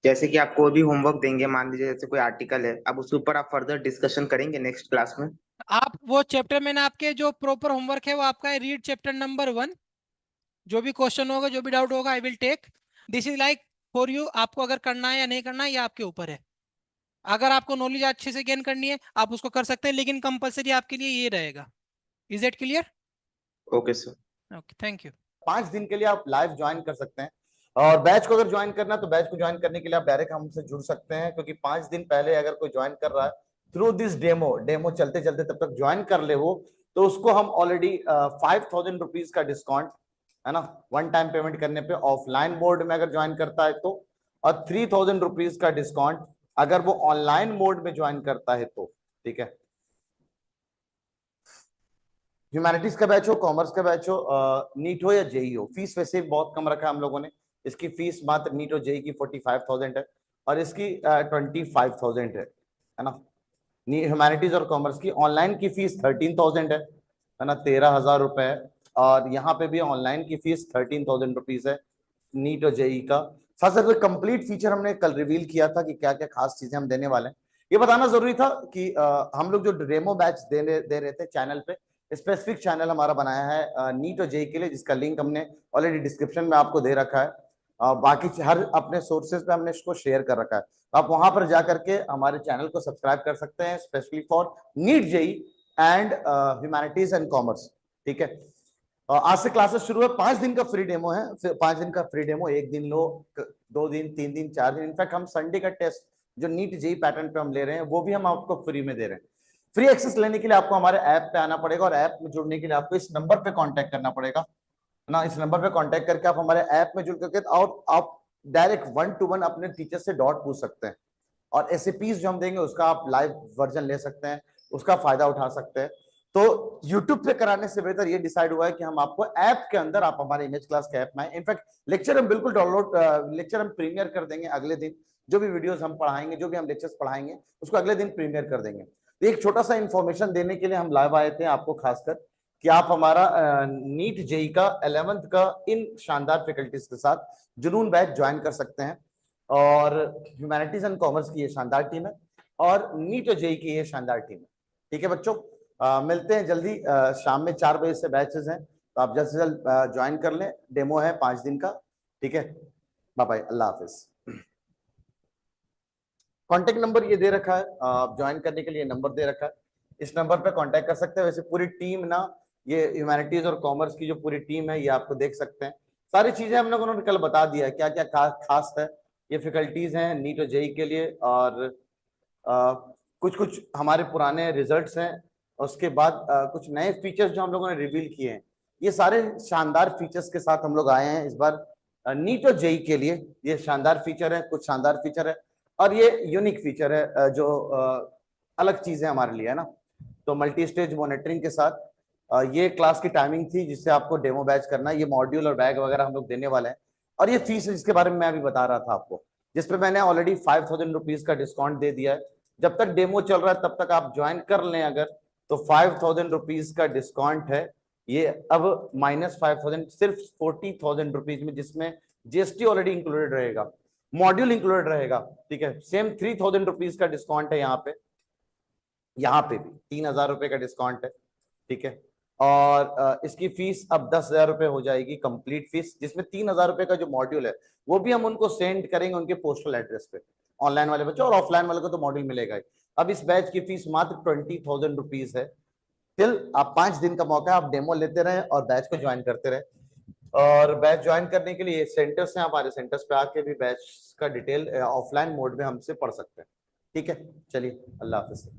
जैसे कि आप कोई भी होमवर्क देंगे, मान लीजिए जैसे कोई आर्टिकल है, अब उसके ऊपर आप फर्दर डिस्कशन करेंगे नेक्स्ट क्लास में? आप वो चैप्टर, मैंने आपके जो प्रॉपर होमवर्क है वो आपका है, रीड चैप्टर नंबर 1। जो भी क्वेश्चन होगा, जो भी डाउट होगा, I will take. This is like for you, आपको अगर करना है या नहीं करना है ये आपके ऊपर है। अगर आपको नॉलेज अच्छे से गेन करनी है आप उसको कर सकते हैं, लेकिन कंपलसरी आपके लिए ये रहेगा। Is it clear? Okay sir. Okay, thank you. 5 दिन के लिए आप लाइव ज्वाइन कर सकते हैं। और बैच को अगर ज्वाइन करना है तो बैच को ज्वाइन करने के लिए आप डायरेक्ट हमसे जुड़ सकते हैं, क्योंकि 5 दिन पहले अगर कोई ज्वाइन कर रहा है थ्रू दिस डेमो, डेमो चलते चलते तब तक ज्वाइन कर ले वो, तो उसको हम ऑलरेडी 5,000 रुपीज का डिस्काउंट है ना, वन टाइम पेमेंट करने पे ऑफलाइन मोड में अगर ज्वाइन करता है तो, और 3,000 रुपीज का डिस्काउंट अगर वो ऑनलाइन मोड में ज्वाइन करता है तो। ठीक है, ह्यूमैनिटीज का बैच हो, कॉमर्स का बैच हो, नीट हो या जेई हो, फीस वैसे बहुत कम रखा है हम लोगों ने। इसकी फीस मात्र नीट और जेई की 45,000 है, और इसकी 25,000 है ना। ह्यूमैनिटीज और कॉमर्स की ऑनलाइन की फीस 13,000 है ना, 13,000 रुपए है। और यहाँ पे भी ऑनलाइन की फीस 13,000 रुपीज है नीट और जेई का। साथ साथ कंप्लीट फीचर हमने कल रिवील किया था कि क्या क्या खास चीजें हम देने वाले हैं। ये बताना जरूरी था कि हम लोग जो डेमो बैच दे रहे थे चैनल पे, स्पेसिफिक चैनल हमारा बनाया है नीट और जेई के लिए, जिसका लिंक हमने ऑलरेडी डिस्क्रिप्शन में आपको दे रखा है। बाकी हर अपने सोर्सेज पे हमने इसको शेयर कर रखा है, तो आप वहां पर जाकर के हमारे चैनल को सब्सक्राइब कर सकते हैं, specially for NEET JEE and humanities and commerce. ठीक है, आज से क्लासेस शुरू है। 5 दिन का फ्री डेमो है, 5 दिन का फ्री डेमो, 1 दिन लो, 2 दिन, 3 दिन, 4 दिन। इनफैक्ट हम संडे का टेस्ट जो नीट जेई पैटर्न पे हम ले रहे हैं वो भी हम आपको फ्री में दे रहे हैं। फ्री एक्सेस लेने के लिए आपको हमारे ऐप पे आना पड़ेगा और ऐप में जुड़ने के लिए आपको इस नंबर पे कांटेक्ट करना पड़ेगा ना। इस नंबर पे कांटेक्ट करके आप हमारे ऐप में जुड़ करके और आप डायरेक्ट 1-to-1 अपने टीचर से डाउट पूछ सकते हैं और एसएपीज जो हम देंगे उसका आप लाइव वर्जन ले सकते हैं, उसका फायदा उठा सकते हैं। तो YouTube पे कराने से बेहतर ये डिसाइड हुआ है कि हम आपको ऐप के अंदर, आप हमारे इमेज क्लास के ऐप में आए। इनफैक्ट लेक्चर हम बिल्कुल डाउनलोड, लेक्चर हम प्रीमियर कर देंगे अगले दिन। जो भी वीडियोस हम पढ़ाएंगे, जो भी हम लेक्चर्स पढ़ाएंगे उसको अगले दिन प्रीमियर कर देंगे। तो एक छोटा सा इंफॉर्मेशन देने के लिए हम लाइव आए थे आपको, खासकर कि आप हमारा नीट जेई का 11th का इन शानदार फैकल्टीज के साथ जुनून बैच ज्वाइन कर सकते हैं। और ह्यूमैनिटीज एंड कॉमर्स की ये शानदार टीम है और नीट और जेई की ये शानदार टीम है। ठीक है बच्चों, मिलते हैं जल्दी। शाम में 4 बजे से बैचेस हैं, तो आप जल्द से जल्द ज्वाइन कर लें। डेमो है 5 दिन का। ठीक है, बाय बाय, अल्लाह हाफिज। कांटेक्ट नंबर ये दे रखा है, आप ज्वाइन करने के लिए नंबर दे रखा है, इस नंबर पे कांटेक्ट कर सकते हैं। वैसे पूरी टीम ना, ये ह्यूमैनिटीज और कॉमर्स की जो पूरी टीम है ये आपको देख सकते हैं। सारी चीजें हम लोगों ने कल बता दिया है, क्या क्या खास है। ये फैकल्टीज हैं नीट और जेई के लिए, और कुछ कुछ हमारे पुराने रिजल्ट्स हैं, उसके बाद कुछ नए फीचर्स जो हम लोगों ने रिवील किए हैं। ये सारे शानदार फीचर्स के साथ हम लोग आए हैं इस बार नीट और जेई के लिए। ये शानदार फीचर है, कुछ शानदार फीचर है और ये यूनिक फीचर है जो अलग चीज है हमारे लिए, है ना। तो मल्टी स्टेज मॉनिटरिंग के साथ ये क्लास की टाइमिंग थी जिससे आपको डेमो बैच करना है। ये मॉड्यूल और बैग वगैरह हम लोग देने वाले हैं। और ये फीस है जिसके बारे में मैं अभी बता रहा था आपको, जिसपे मैंने ऑलरेडी 5000 रुपीज का डिस्काउंट दे दिया है। जब तक डेमो चल रहा है तब तक आप ज्वाइन कर लें अगर, तो 5000 रुपीज का डिस्काउंट है ये। अब -5000 सिर्फ 40,000 रुपीज में, जिसमें जीएसटी ऑलरेडी इंक्लूडेड रहेगा, मॉड्यूल इंक्लूडेड रहेगा। ठीक है, सेम 3000 रुपीज का डिस्काउंट है यहाँ पे भी 3000 रुपए का डिस्काउंट है। ठीक है, और इसकी फीस अब 10,000 रुपए हो जाएगी कंप्लीट फीस, जिसमें 3000 रुपए का जो मॉड्यूल है वो भी हम उनको सेंड करेंगे उनके पोस्टल एड्रेस पे, ऑनलाइन वाले बच्चों। और ऑफलाइन वाले को तो मॉड्यूल मिलेगा ही। अब इस बैच की फीस मात्र 20,000 रुपीज है। टिल आप 5 दिन का मौका है, आप डेमो लेते रहे और बैच को ज्वाइन करते रहे। और बैच ज्वाइन करने के लिए सेंटर्स हैं, हमारे सेंटर्स पे आके भी बैच का डिटेल ऑफलाइन मोड में हमसे पढ़ सकते हैं। ठीक है, चलिए, अल्लाह हाफिज।